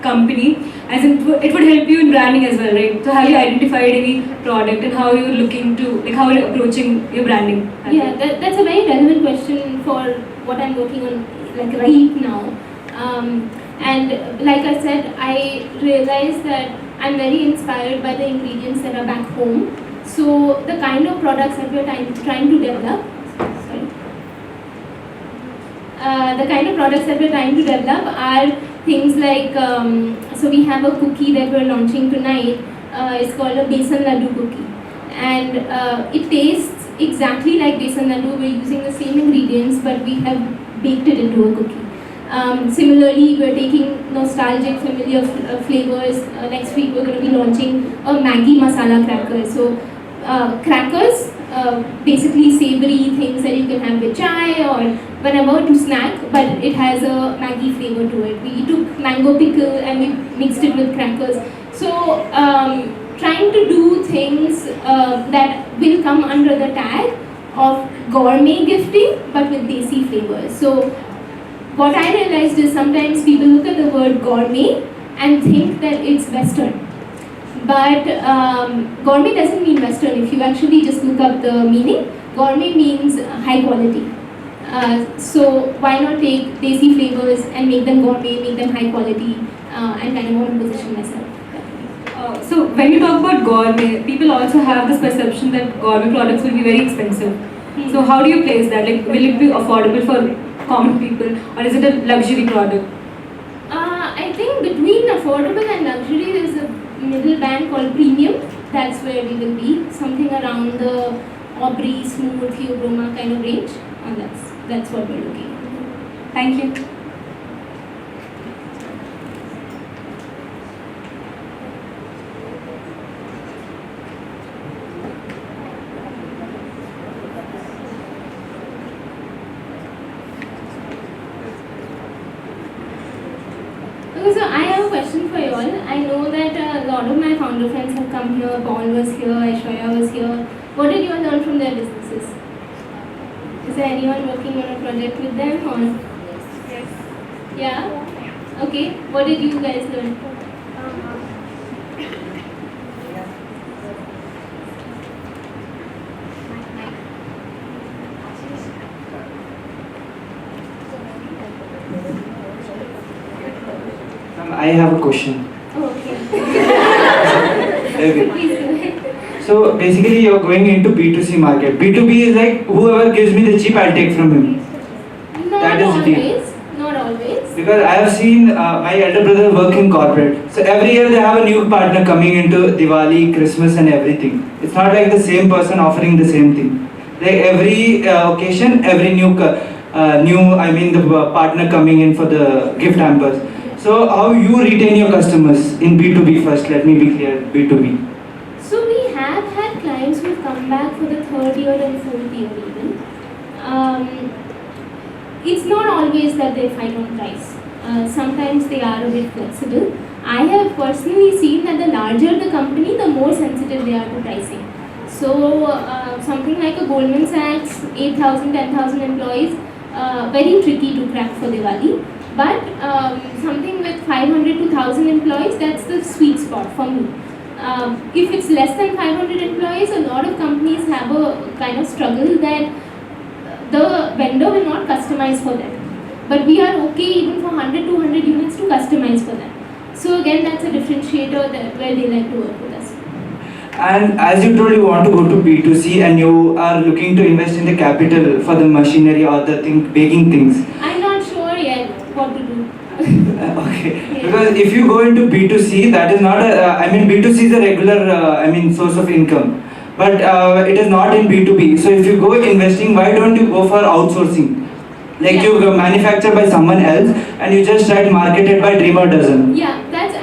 company, as in it would help you in branding as well, right? So have you identified any product and how you're looking to, like how you're approaching your branding? Yeah, that's a very relevant question for what I'm working on like right now. And like I said, I realized that I'm very inspired by the ingredients that are back home. So the kind of products that we're trying to develop, sorry, the kind of products that we're trying to develop are things like, so we have a cookie that we're launching tonight. It's called a besan laddu cookie, and it tastes exactly like besan laddu. We're using the same ingredients, but we have baked it into a cookie. Similarly, we're taking nostalgic, familiar flavors. Next week, we're going to be launching a Maggi masala cracker. So, crackers, basically savory things that you can have with chai or whenever to snack, but it has a Maggi flavor to it. We took mango pickle and we mixed it with crackers. So, trying to do things that will come under the tag of gourmet gifting, but with desi flavors. So, what I realized is sometimes people look at the word gourmet and think that it's Western. But gourmet doesn't mean Western. If you actually just look up the meaning, gourmet means high quality. So why not take desi flavors and make them gourmet, make them high quality, and kind of want to position myself. So when you talk about gourmet, people also have this perception that gourmet products will be very expensive. So how do you place that? Like, will it be affordable for common people, or is it a luxury product? I think between affordable and luxury, there's a middle band called premium. That's where we will be, something around the Aubrey, Smooth, Theobroma kind of range, and that's what we're looking at. Thank you. Okay, so I have a question for you all. I know that a lot of my founder friends have come here. Paul was here, Aishwarya was here. What did you all learn from their businesses? Is there anyone working on a project with them or? Yes. Yeah? Okay. What did you guys learn? I have a question. Oh, okay. Okay. Please go ahead. So basically you're going into B2C market. B2B is like whoever gives me the cheap, I'll take from him. Not That is the deal. always. Not always. Because I have seen my elder brother work in corporate. So every year they have a new partner coming into Diwali, Christmas and everything. It's not like the same person offering the same thing. Like every occasion, every the partner coming in for the gift hampers. So how you retain your customers in B2B first? Let me be clear, B2B. So we have had clients who've come back for the third year and fourth year even. It's not always that they fight on price. Sometimes they are a bit flexible. I have personally seen that the larger the company, the more sensitive they are to pricing. So something like a Goldman Sachs, 8,000, 10,000 employees, very tricky to crack for Diwali. But something with 500 to 1,000 employees, that's the sweet spot for me. If it's less than 500 employees, a lot of companies have a kind of struggle that the vendor will not customize for them. But we are okay even for 100 to 200 units to customize for them. So again, that's a differentiator where they like to work with us. And as you told, you want to go to B2C and you are looking to invest in the capital for the machinery or the baking things. I'm not sure yet what to do. Okay, Yeah. because if you go into B2C, that is not B2C is a regular, source of income. But it is not in B2B. So if you go investing, why don't you go for outsourcing? Like Yeah. you manufacture by someone else and you just try to market it by dream or dozen. Yeah, that's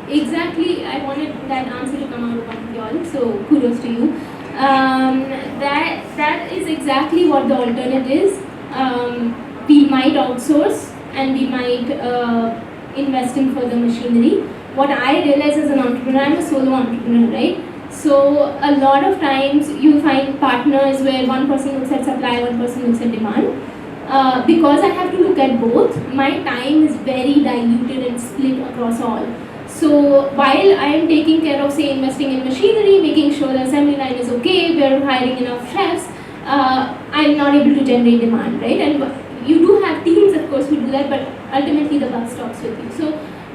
exactly, I wanted that answer to come out of one of y'all, so kudos to you. That is exactly what the alternate is. We might outsource and we might invest in further machinery. what I realize as an entrepreneur, I'm a solo entrepreneur, right? So a lot of times you find partners where one person looks at supply, one person looks at demand. Because I have to look at both, my time is very diluted and split across all. So while I am taking care of, say, investing in machinery, making sure the assembly line is okay, we are hiring enough chefs, I'm not able to generate demand, right? And you do have teams, of course, who do that, but ultimately the buck stops with you. So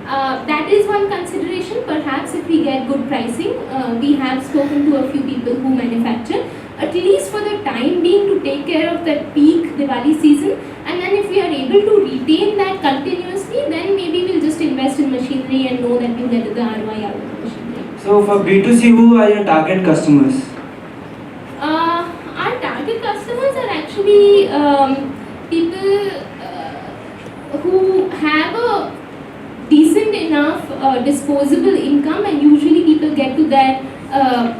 that is one consideration. Perhaps if we get good pricing, we have spoken to a few people who manufacture, at least for the time being, to take care of that peak Diwali season. And then if we are able to retain that continuously, then maybe we'll just invest in machinery and know that we'll get the ROI out of the machinery. So for B2C, who are your target customers? Our target customers are actually people who have a decent enough disposable income, and usually people get to that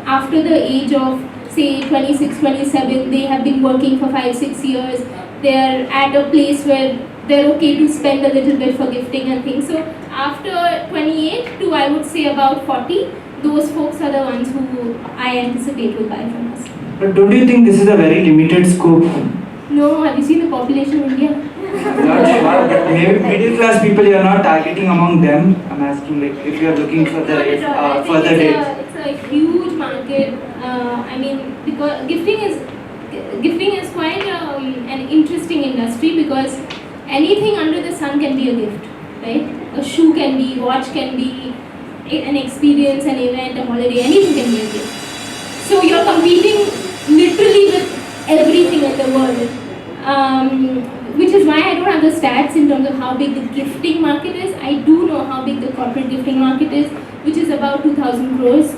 after the age of, say, 26, 27. They have been working for 5, 6 years. They are at a place where they're okay to spend a little bit for gifting and things. So after 28 to, I would say, about 40, those folks are the ones who I anticipate will buy from us. But don't you think this is a very limited scope? No, have you seen the population of India? Not sure, but maybe middle class people you are not targeting among them. I'm asking, like, if you are looking for the further dates. It's a huge market. I mean, because gifting is quite an interesting industry, because anything under the sun can be a gift, right? A shoe can be, watch can be, an experience, an event, a holiday, anything can be a gift. So you're competing literally with everything in the world. Which is why I don't have the stats in terms of how big the gifting market is. I do know how big the corporate gifting market is, which is about 2,000 crores.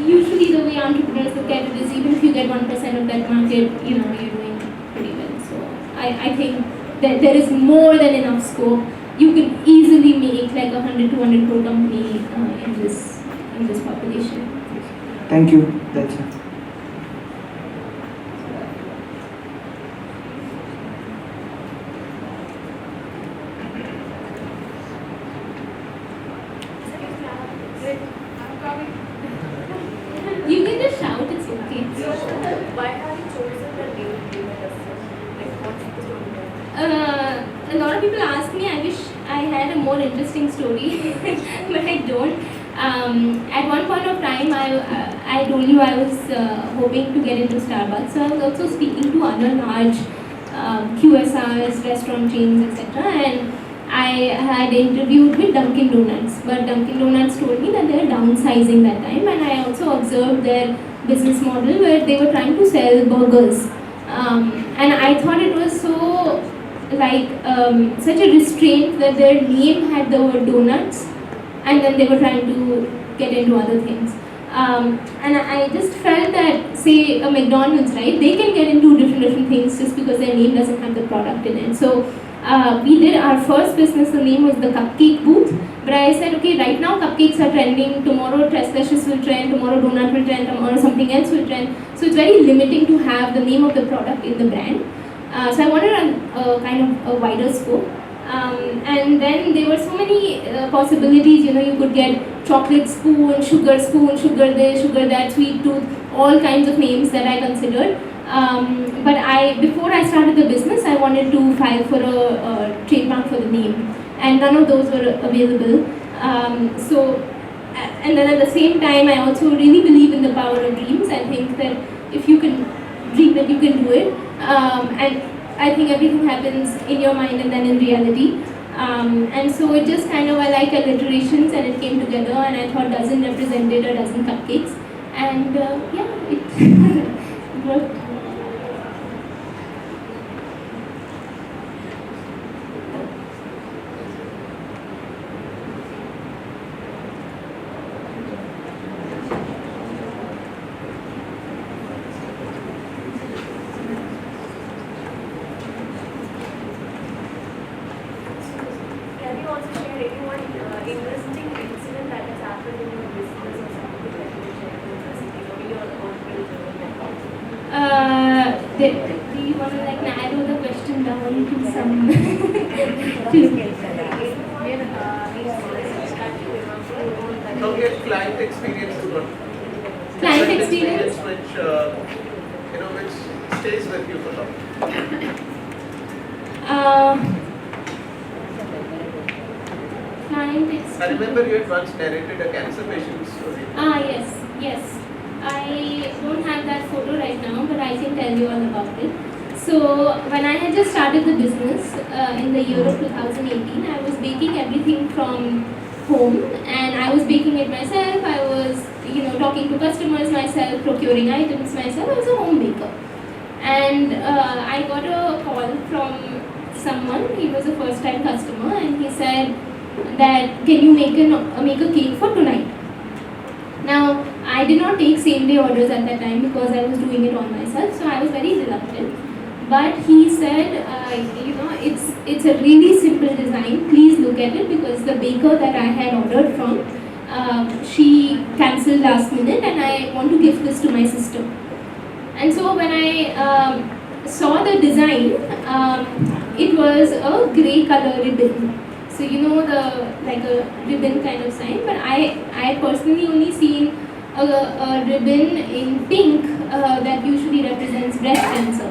Usually the way entrepreneurs look at it is, even if you get 1% of that market, you're doing pretty well. So I think that there is more than enough scope. You can easily make like 100, 200 crore company in this population. Thank you. That's it. You can just shout, it's okay. Why have you chosen the name Like, what's the story there? A lot of people ask me, I wish I had a more interesting story, but I don't. At one point of time, I told you I was hoping to get into Starbucks, so I was also speaking to other large QSRs, restaurant chains, etc. And I had interviewed with Dunkin' Donuts, but Dunkin' Donuts told me that they were downsizing that time, and I also observed their business model where they were trying to sell burgers. And I thought it was so such a restraint that their name had the word donuts, and then they were trying to get into other things. And I just felt that, say, a McDonald's, right, they can get into different things just because their name doesn't have the product in it. So we did our first business, the name was the Cupcake Booth, but I said, okay, right now cupcakes are trending, tomorrow Trestlicious will trend, tomorrow donut will trend, tomorrow something else will trend. So it's very limiting to have the name of the product in the brand. So I wanted a kind of a wider scope. And then there were so many possibilities, you could get chocolate spoon, sugar this, sugar that, sweet tooth, all kinds of names that I considered. But before I started the business, I wanted to file for a trademark for the name, and none of those were available. And then at the same time, I also really believe in the power of dreams. I think that if you can dream it, you can do it. And I think everything happens in your mind and then in reality. And so it just kind of, I like alliterations, and it came together, and I thought dozen represented a dozen cupcakes. And it worked. Can you also share anyone interesting incident that has happened in your business or something that you can share with us, in your entrepreneurial Do you want to narrow the question down to some? client experience is good. Client Certain experience? which which stays with you for long. Client I experience. remember you had once narrated a cancer patient's story. Yes. I don't have that photo right now, but I can tell you all about it. So, when I had just started the business in the year of 2018, I was baking everything from home, and I was baking it myself. I was, talking to customers myself, procuring items myself. I was a home baker. And I got a call from someone. He was a first-time customer, and he said that, can you make a cake for tonight? Now, I did not take same-day orders at that time because I was doing it all myself, so I was very reluctant. But he said, it's a really simple design. Please look at it, because the baker that I had ordered from, she cancelled last minute, and I want to gift this to my sister. And so when I saw the design, it was a grey color ribbon. So like a ribbon kind of sign, but I personally only seen a ribbon in pink that usually represents breast cancer.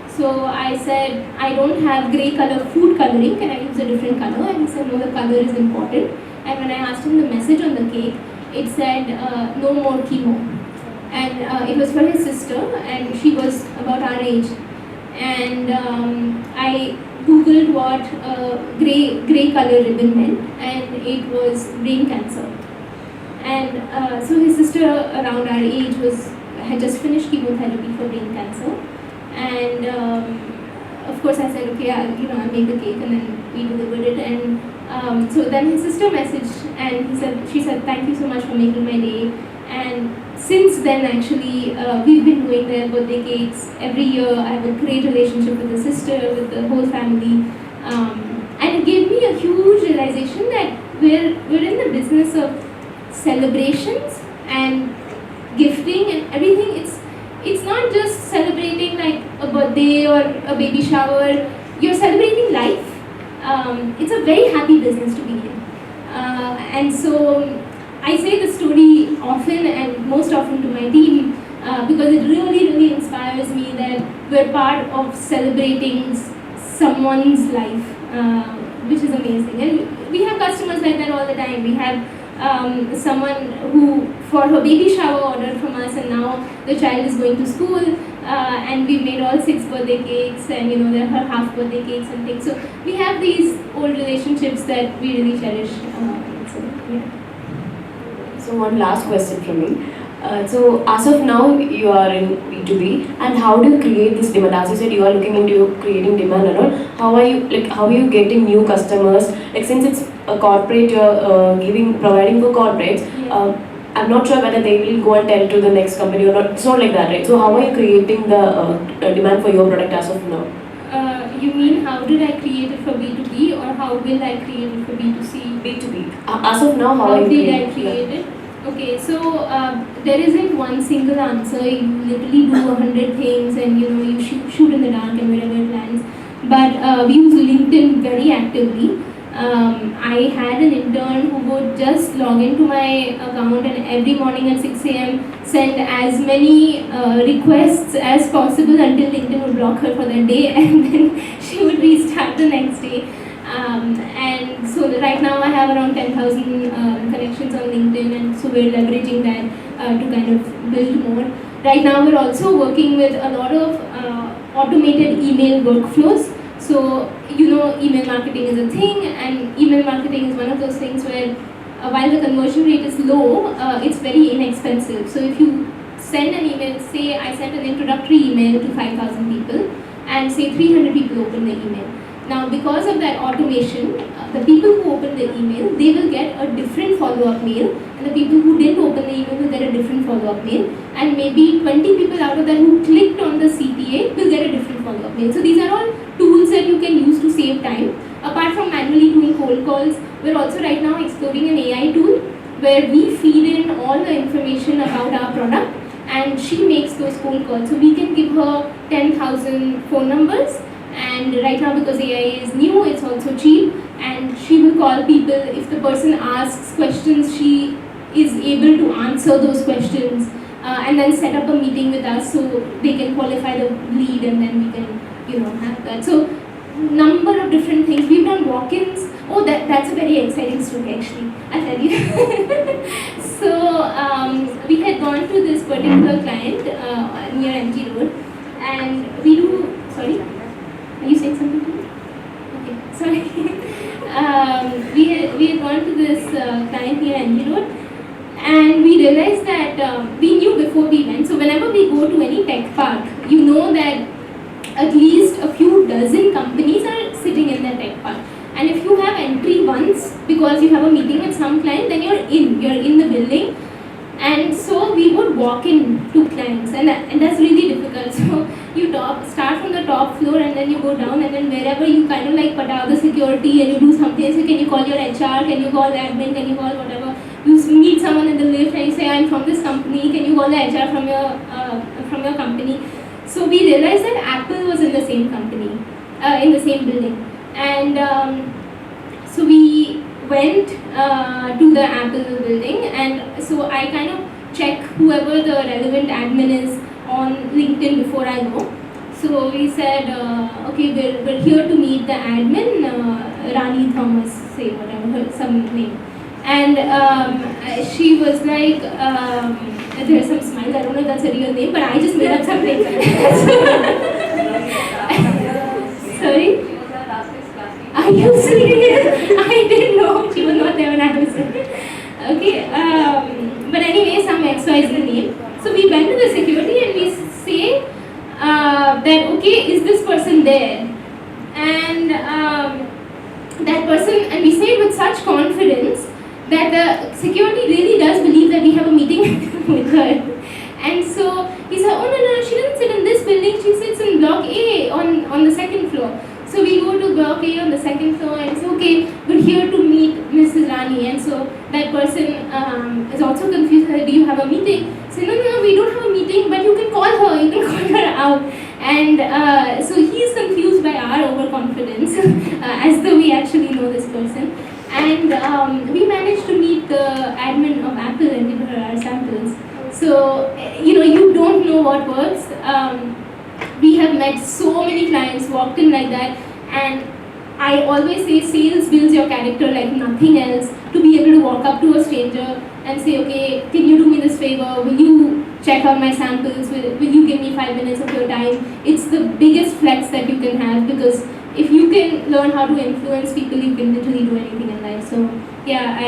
So I said, I don't have grey color food coloring, can I use a different color? And he said, no, the color is important. And when I asked him the message on the cake, it said, no more chemo. And it was for his sister, and she was about our age. And I googled what grey color ribbon meant, and it was brain cancer. And so his sister around our age had just finished chemotherapy for brain cancer. And of course I said, okay, I'll make the cake, and then we delivered it. And so then his sister messaged, and she said, thank you so much for making my day. And since then, actually, we've been doing their birthday cakes every year. I have a great relationship with the sister, with the whole family. And it gave me a huge realization that we're in the business of celebrations and gifting and everything. It's not just celebrating like a birthday or a baby shower. You're celebrating life. It's a very happy business to be in. And so I say the story often and most often to my team because it really, really inspires me that we're part of celebrating someone's life, which is amazing. And we have customers like that all the time. We have someone who, for her baby shower, ordered from us, and now the child is going to school, and we made all 6 birthday cakes, and they're her half birthday cakes and things. So we have these old relationships that we really cherish. So yeah. So one last question from me. So as of now, you are in B2B, and how do you create this demand? As you said, you are looking into creating demand and all. How are you getting new customers? Like, since it's a corporate, you're providing for corporates. Yeah. I'm not sure whether they will go and tell to the next company or not. It's not like that, right? So how are you creating the demand for your product as of now? You mean how did I create it for B2B, or how will I create it for B2C? B2B. As of now, how How are you did I creating? create it? Okay, so there isn't one single answer. You literally do 100 things, and you shoot in the dark and wherever it lands. But we use LinkedIn very actively. I had an intern who would just log into my account, and every morning at 6 a.m. send as many requests as possible until LinkedIn would block her for that day, and then she would restart the next day. And so right now I have around 10,000 connections on LinkedIn, and so we're leveraging that to kind of build more. Right now we're also working with a lot of automated email workflows. So email marketing is a thing, and email marketing is one of those things where while the conversion rate is low, it's very inexpensive. So if you send an email, say I sent an introductory email to 5,000 people, and say 300 people open the email. Now, because of that automation, the people who open the email, they will get a different follow-up mail, and the people who didn't open the email will get a different follow-up mail, and maybe 20 people out of that who clicked on the CTA will get a different follow-up mail. So these are all tools that you can use to save time. Apart from manually doing cold calls, we're also right now exploring an AI tool where we feed in all the information about our product, and she makes those cold calls. So we can give her 10,000 phone numbers. And right now, because AI is new, it's also cheap, and she will call people. If the person asks questions, she is able to answer those questions and then set up a meeting with us so they can qualify the lead and then we can, have that. So number of different things. We've done walk-ins. Oh, that's a very exciting story actually, I'll tell you. So we had gone to this particular client near MG Road, and we do, sorry, are you saying something to me? Okay, sorry. We had gone to this client near MG Road, and we realized that we knew before we went, so whenever we go to any tech park, you know that at least a few dozen companies are sitting in their tech park. And if you have entry once because you have a meeting with some client, then you're in the building. And so we would walk in to clients, and that's really difficult. So you start from the top floor and then you go down, and then wherever you kind of like put out the security and you do something, so can you call your HR, can you call admin, can you call whatever. You meet someone in the lift and you say, I'm from this company, can you call the HR from your company. So we realized that Apple was in the same company, in the same building. And so we went to the Apple building, and so I kind of check whoever the relevant admin is on LinkedIn before I go. So we said, okay, we're here to meet the admin, Rani Thomas, say whatever, some name. And she was like, there's some smiles, I don't know if that's a real name, but I just made up something. Sorry? Are you serious? I didn't know she was not there when I was there. Okay, but anyway, some XYZ name. So we went to the security and we say that, okay, is this person there? And that person, and we say it with such confidence that the security really does believe that we have a meeting with her. And so he said, oh no, she doesn't sit in this building, she sits in block A on the second floor. So we go to block A on the second floor and say, okay, we're here to meet Mrs. Rani. And so that person is also confused, do you have a meeting? Say, no, we don't have a meeting, but you can call her, you can call her out. And so he's confused by our overconfidence, as though we actually know this person. And we managed to meet the admin of Apple and give her our samples. So, you don't know what works. We have met so many clients, walked in like that, and I always say sales builds your character like nothing else. To be able to walk up to a stranger and say, okay, can you do me this favor? Will you check out my samples? Will you give me 5 minutes of your time? It's the biggest flex that you can have, because if you can learn how to influence people, you can literally do anything in life. So yeah,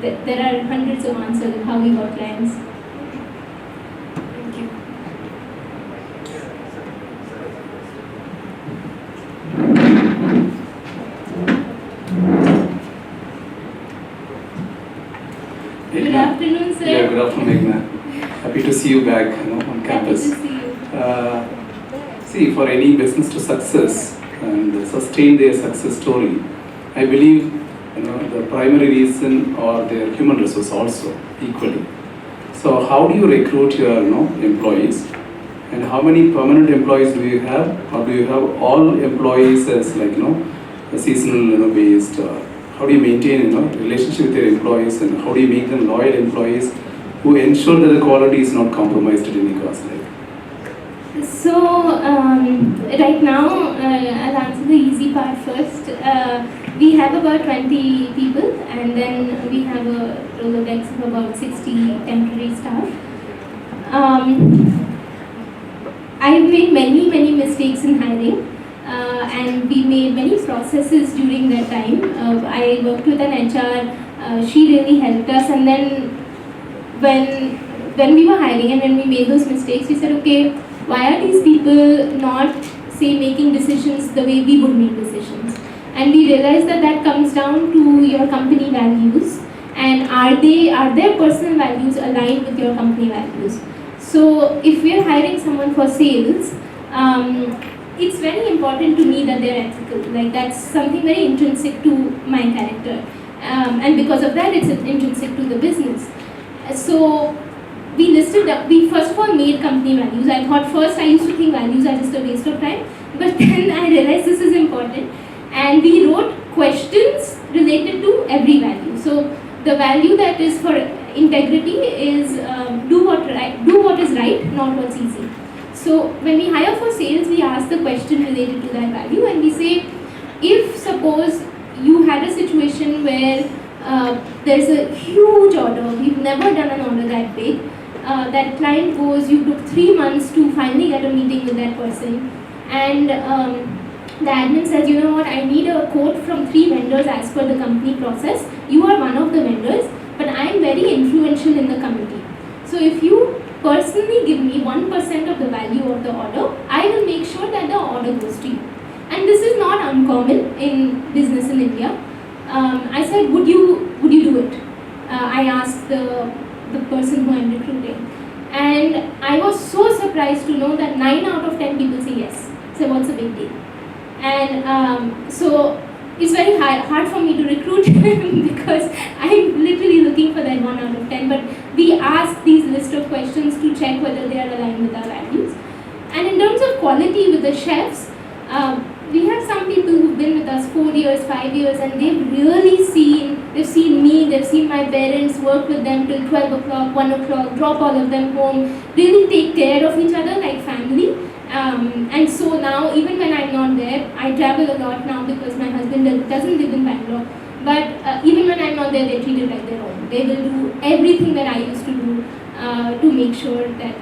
there are hundreds of answers of how we got clients. Thank you. Good afternoon, sir. Yeah, good afternoon, Megna. Happy to see you back, on campus. Happy to see you. See, for any business to success and sustain their success story, I believe, the primary reason or their human resource also equally. So, how do you recruit your, employees, and how many permanent employees do you have, or do you have all employees as like, seasonal, based? How do you maintain, relationship with your employees, and how do you make them loyal employees who ensure that the quality is not compromised at any cost? So right now, I'll answer the easy part first. We have about 20 people, and then we have a Rolodex of about 60 temporary staff. I've made many mistakes in hiring. And we made many processes during that time. I worked with an HR, she really helped us, and then when we were hiring and when we made those mistakes, we said, okay, why are these people not, say, making decisions the way we would make decisions? And we realized that comes down to your company values, and are their personal values aligned with your company values? So if we are hiring someone for sales, it's very important to me that they're ethical. Like, that's something very intrinsic to my character. And because of that, it's intrinsic to the business. So we first of all made company values. I thought first I used to think values are just a waste of time, but then I realized this is important. And we wrote questions related to every value. So the value that is for integrity is do what is right, not what's easy. So when we hire for sales, we ask the question related to that value, and we say, if suppose you had a situation where there's a huge order, we've never done an order that big, that client goes, you took 3 months to finally get a meeting with that person, and the admin says, you know what, I need a quote from 3 vendors as per the company process. You are one of the vendors, but I am very influential in the committee. So if you personally give me 1% of the value of the order, I will make sure that the order goes to you. And this is not uncommon in business in India. I said, would you do it? I asked the person who I'm recruiting. And I was so surprised to know that 9 out of 10 people say yes. So what's the big deal? And so it's very hard for me to recruit because I'm literally looking for that 1 out of 10. But we ask these list of questions to check whether they are aligned with our values. And in terms of quality with the chefs, we have some people who've been with us 4 years, 5 years, and they've really they've seen me, they've seen my parents, work with them till 12 o'clock, 1 o'clock, drop all of them home, really take care of each other like family. And so now, even when I'm not there, I travel a lot now because my husband doesn't live in Bangalore. But even when I'm not there, they treat it like their own. They will do everything that I used to do to make sure that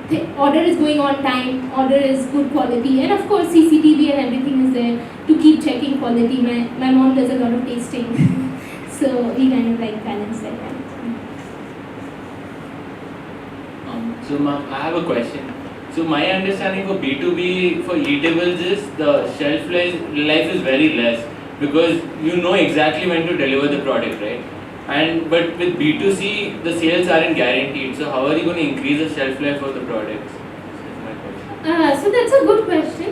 the order is going on time, order is good quality, and of course CCTV and everything is there to keep checking quality. My mom does a lot of tasting, so we kind of like balance that out. So ma'am, I have a question. So my understanding for B2B for eatables is the shelf life is very less because you know exactly when to deliver the product, right? But with B2C, the sales aren't guaranteed. So how are you going to increase the shelf life of the products? That's my question. So that's a good question.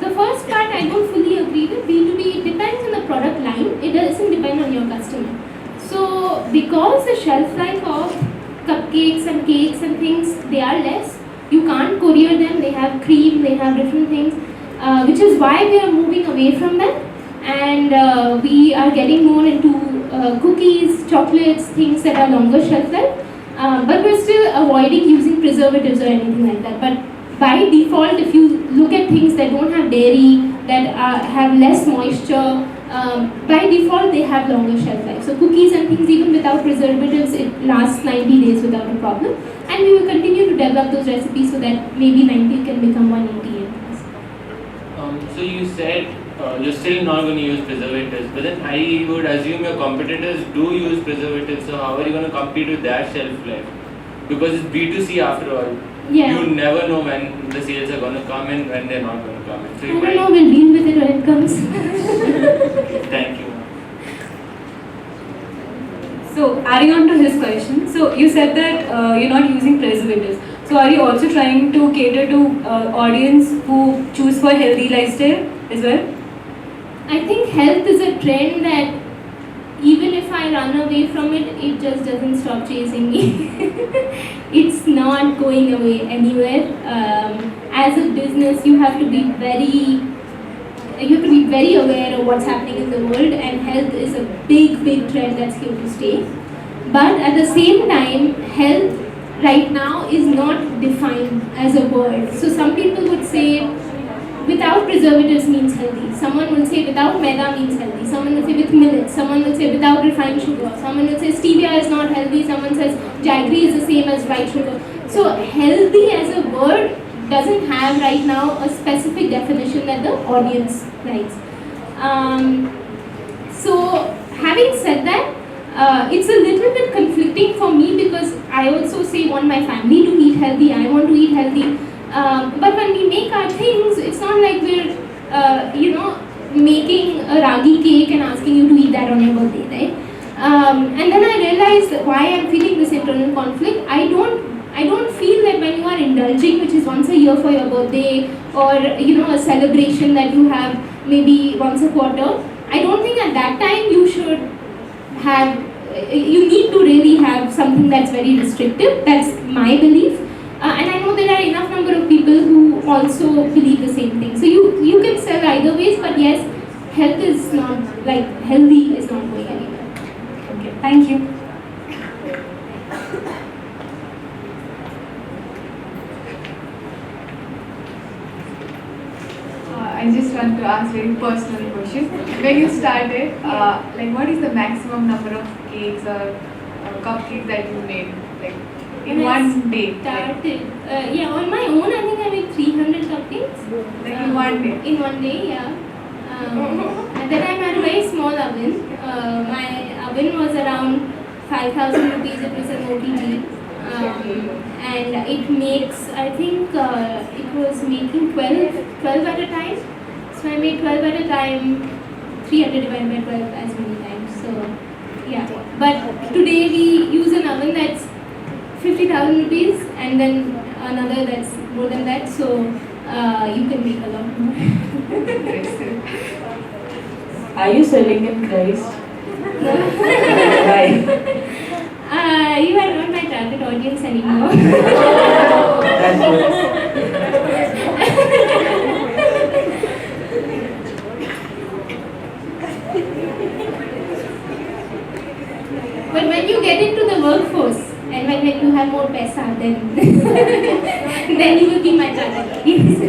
The first part I don't fully agree with. B2B, it depends on the product line. It doesn't depend on your customer. So because the shelf life of cupcakes and cakes and things, they are less. You can't courier them. They have cream, they have different things, which is why we are moving away from them. And we are getting more into cookies, chocolates, things that are longer shelf life. But we're still avoiding using preservatives or anything like that. But by default, if you look at things that don't have dairy, that have less moisture, by default they have longer shelf life. So cookies and things, even without preservatives, it lasts 90 days without a problem. And we will continue to develop those recipes so that maybe 90 can become 180 and plus. So you said you're still not going to use preservatives, but then I would assume your competitors do use preservatives, so how are you going to compete with that shelf life? Because it's B2C after all. Yeah. You never know when the sales are going to come and when they're not going to come in. So I don't know, we'll deal with it when it comes. Thank you. So adding on to his question, so you said that you're not using preservatives. So are you also trying to cater to audience who choose for healthy lifestyle as well? I think health is a trend that even if I run away from it, it just doesn't stop chasing me. It's not going away anywhere. As a business, you have to be very aware of what's happening in the world, and health is a big trend that's here to stay. But at the same time, health right now is not defined as a word. So some people would say without preservatives means healthy. Someone will say without maida means healthy. Someone will say with millet. Someone will say without refined sugar. Someone will say stevia is not healthy. Someone says jaggery is the same as white sugar. So healthy as a word doesn't have right now a specific definition that the audience likes. So having said that, it's a little bit conflicting for me because I also say want my family to eat healthy. I want to eat healthy. But when we make our things, it's not like we're, making a ragi cake and asking you to eat that on your birthday, right? And then I realized why I'm feeling this internal conflict. I don't feel that when you are indulging, which is once a year for your birthday, or a celebration that you have maybe once a quarter, I don't think at that time you should have. You need to really have something that's very restrictive. That's my belief. And I know there are enough number of people who also believe the same thing. So you can sell either ways, but yes, healthy is not going anywhere. Thank you. I just want to ask very personal question. When you started, like what is the maximum number of cakes or cupcakes that you made, like in When I one day? Like, Started, yeah, on my own, I think I made 300 cupcakes. like in one day? In one day, yeah. At that time, I had a very small oven. My oven was around 5,000 rupees. It was an OTG. And it makes, I think it was making 12 at a time. So I made 12 at a time, 300 divided by 12 as many times. So yeah. But today we use an oven that's 50,000 rupees and then another that's more than that. So you can make a lot more. Are you selling in Christ? Why? You are not my target audience anymore. That works. But when you get into the workforce and when you have more paisa, then then you will be my target audience.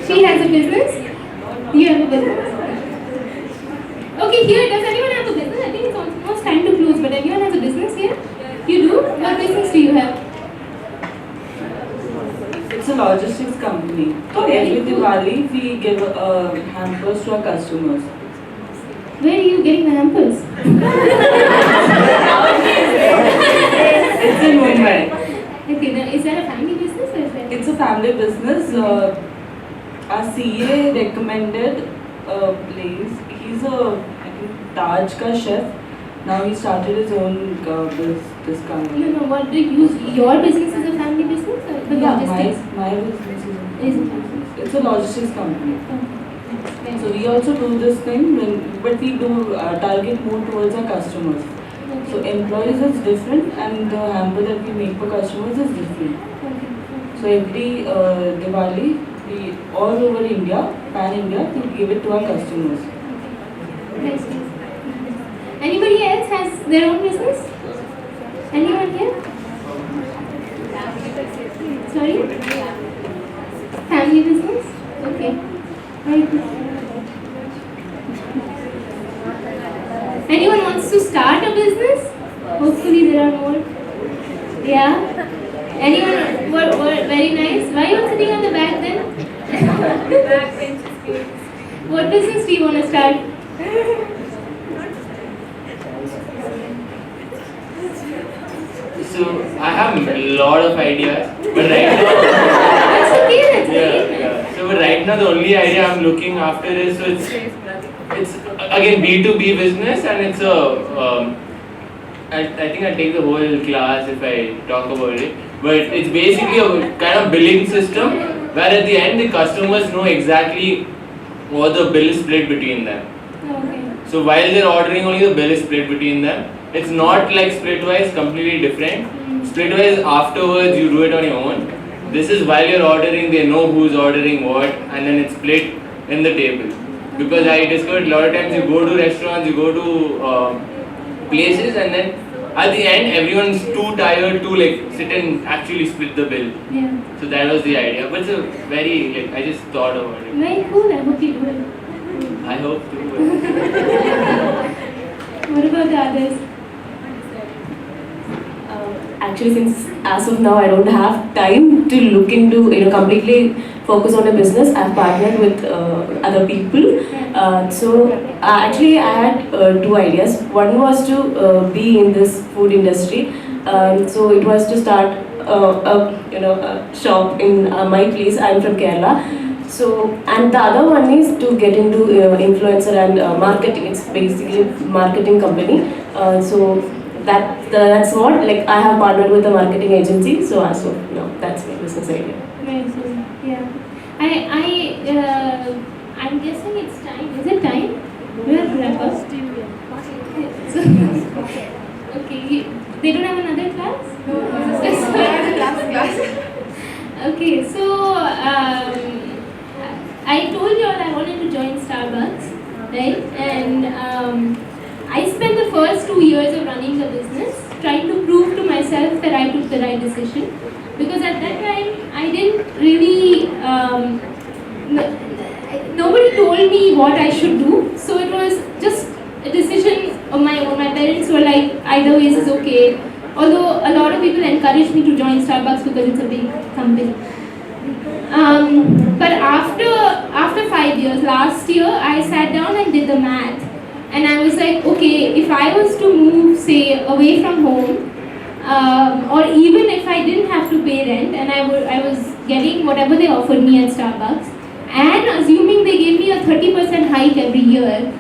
She has a business. You have a business. Okay, here, does anyone have a business? I think it's almost time to close, but anyone has a business here? You do? What business do you have? It's a logistics company. So Okay. every Diwali we give hampers to our customers. Where are you getting the hampers? It's in Mumbai. Okay, now is that a family business or is that? It's a family business. Our CA recommended a place. He's a I think Taj ka chef. Now he started his own this company. No, what do you use? Your business is a family business or the Yeah, logistics? my business Is a family. it's a logistics company. Okay. So we also do this thing, but we do target more towards our customers. So employees is different, and the hamper that we make for customers is different. So every Diwali, we all over India, pan India, we give it to our customers. Nice. Anybody else has their own business? Anyone here? Sorry? Family business? Okay. Very good. Anyone wants to start a business? Hopefully there are more. Yeah? Anyone? What, very nice. Why are you sitting on the back then? What business do you want to start? So I have a lot of ideas, but right now, That's okay, that's okay. yeah. So but right now the only idea I'm looking after is it's again B2B business, and it's I think I'll take the whole class if I talk about it. But it's basically a kind of billing system where at the end the customers know exactly what the bill is split between them. Okay. So while they're ordering, only the bill is split between them. It's not like splitwise, completely different. Splitwise afterwards you do it on your own. This is while you're ordering, they know who's ordering what, and then it's split in the table. Because I discovered a lot of times you go to restaurants, you go to places, and then at the end everyone's too tired to like sit and actually split the bill. Yeah. So that was the idea. But it's a very like I just thought about it. Very cool. I hope you do it. I hope to. What about the others? Actually, since as of now I don't have time to look into, completely focus on a business, I've partnered with other people. Actually I had two ideas. One was to be in this food industry. So it was to start a shop in my place. I'm from Kerala. So, and the other one is to get into influencer and marketing. It's basically marketing company. That's what, like, I have partnered with a marketing agency. So as of now, that's my business idea. Very cool. Yeah. I'm guessing it's time. Is it time? We are wrap up. Okay. They don't have another class? Class. Okay. So I told you all I wanted to join Starbucks. right? And I spent the first 2 years of running the business trying to prove to myself that I took the right decision, because at that time I didn't really nobody told me what I should do, so it was just a decision of my own. My parents were like, either ways is okay, although a lot of people encouraged me to join Starbucks because it's a big company. But after 5 years, last year, I sat down and did the math, and I was like, okay, if I was to move, say, away from home, or even if I didn't have to pay rent and I was getting whatever they offered me at Starbucks, and assuming they gave me a 30% hike every year,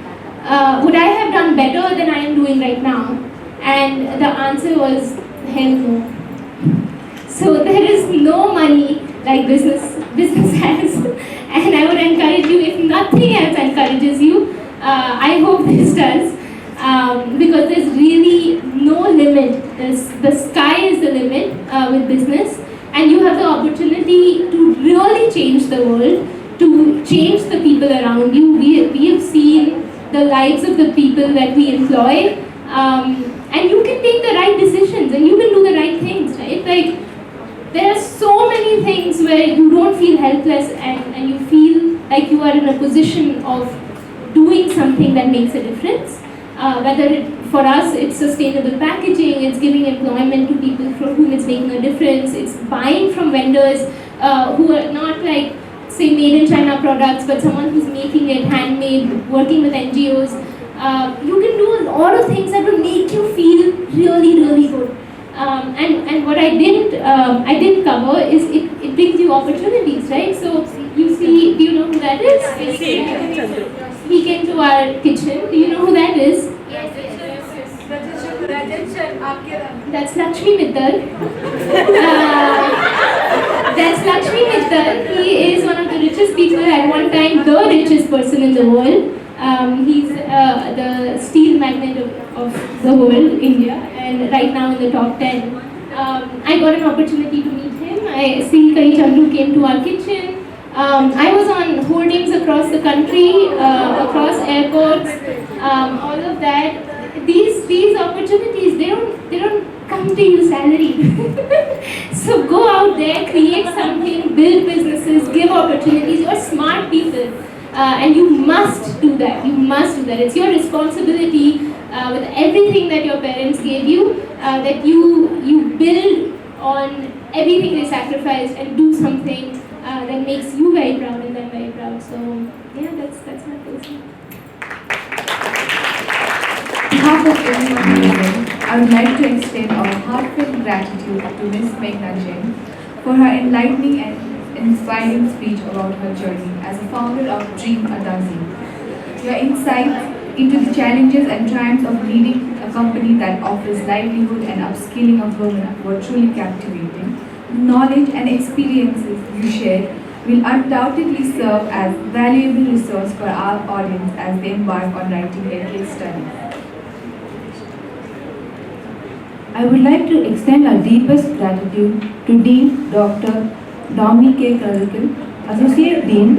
would I have done better than I am doing right now? And the answer was hell no. So there is no money like business has, and I would encourage you, if nothing else encourages you, I hope this does, because there's really no limit. The sky is the limit with business, and you have the opportunity to really change the world, to change the people around you. We have seen the lives of the people that we employ, and you can take the right decisions and you can do the right things, right? Like, there are so many things where you don't feel helpless and you feel like you are in a position of doing something that makes a difference. For us, it's sustainable packaging, it's giving employment to people for whom it's making a difference, it's buying from vendors who are not like, say, made in China products, but someone who's making it handmade, working with NGOs. You can do a lot of things that will make you feel really, really good. And what I didn't cover is it brings you opportunities, right? So you see, do you know who that is? He came to our kitchen. Do you know who that is? That's Lakshmi Mittal. That's Lakshmi Mittal. He is one of the richest people, at one time the richest person in the world. He's the steel magnate of the world, India, and right now in the top 10. I got an opportunity to meet him. See, Kai Chandu came to our kitchen. I was on hoardings across the country, across airports, all of that. These opportunities, they don't come to you salaried. So go out there, create something, build businesses, give opportunities. You're smart people, and you must do that. You must do that. It's your responsibility with everything that your parents gave you, that you build on everything they sacrificed and do something that makes you very proud and them very proud. So yeah, that's my person. On behalf of everyone present, I would like to extend our heartfelt gratitude to Ms. Megna Jain for her enlightening and inspiring speech about her journey as a founder of Dream Adazi. Your insights into the challenges and triumphs of leading a company that offers livelihood and upskilling of women were truly captivating. The knowledge and experiences you shared will undoubtedly serve as valuable resource for our audience as they embark on writing their case studies. I would like to extend our deepest gratitude to Dean Dr. Domi K. Kalikal, Associate Dean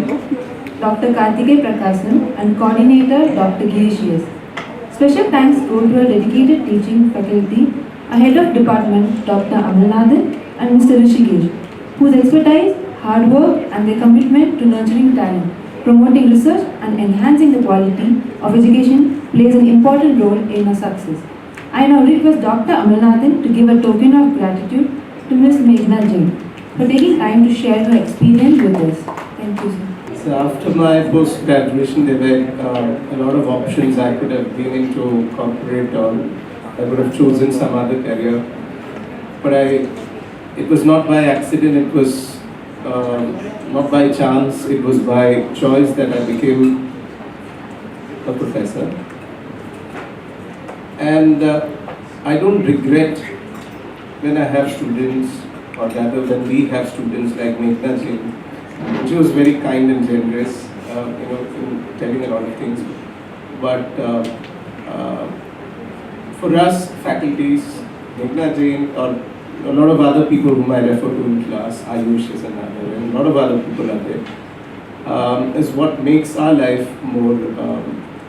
Dr. Karthikay Prakasan, and Coordinator Dr. Girish S. Special thanks go to our dedicated teaching faculty, our Head of Department Dr. Amalnathan and Mr. Rishikesh, whose expertise, hard work and their commitment to nurturing talent, promoting research and enhancing the quality of education plays an important role in our success. I now request Dr. Amalnathan to give a token of gratitude to Ms. Megna Jain for taking time to share her experience with us. Thank you, sir. So after my post-graduation, there were a lot of options. I could have been into corporate, or I would have chosen some other career. But it was not by accident, it was not by chance, it was by choice that I became a professor. And I don't regret when I have students, or rather when we have students like Megna Jain. She was very kind and generous, in telling a lot of things. But for us, faculties, Megna Jain, or a lot of other people whom I refer to in class, Ayush is another, and a lot of other people are there, is what makes our life more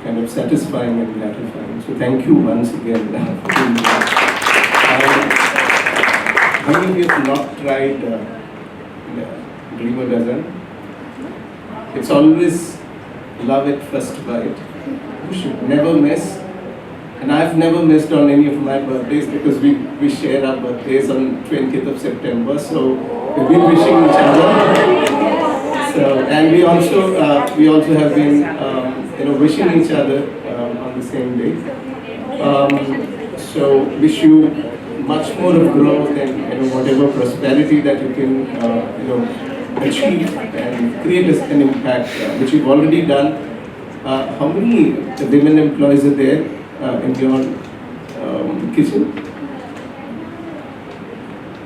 kind of satisfying and gratifying. So thank you once again for doing that. How many of you have not tried Dream a Dozen? It's always love at first bite. You should never miss. And I've never missed on any of my birthdays because we share our birthdays on 20th of September. So we've been wishing each other. So, and we also have been wishing each other on the same day. So wish you much more of growth and whatever prosperity that you can achieve and create an impact, which you've already done. How many women employees are there in your kitchen?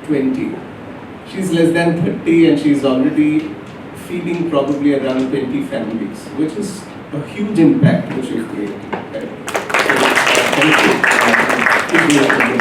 20. She's less than 30 and she's already feeding probably around 20 families, which is a huge impact which you've created. Right? So, thank you.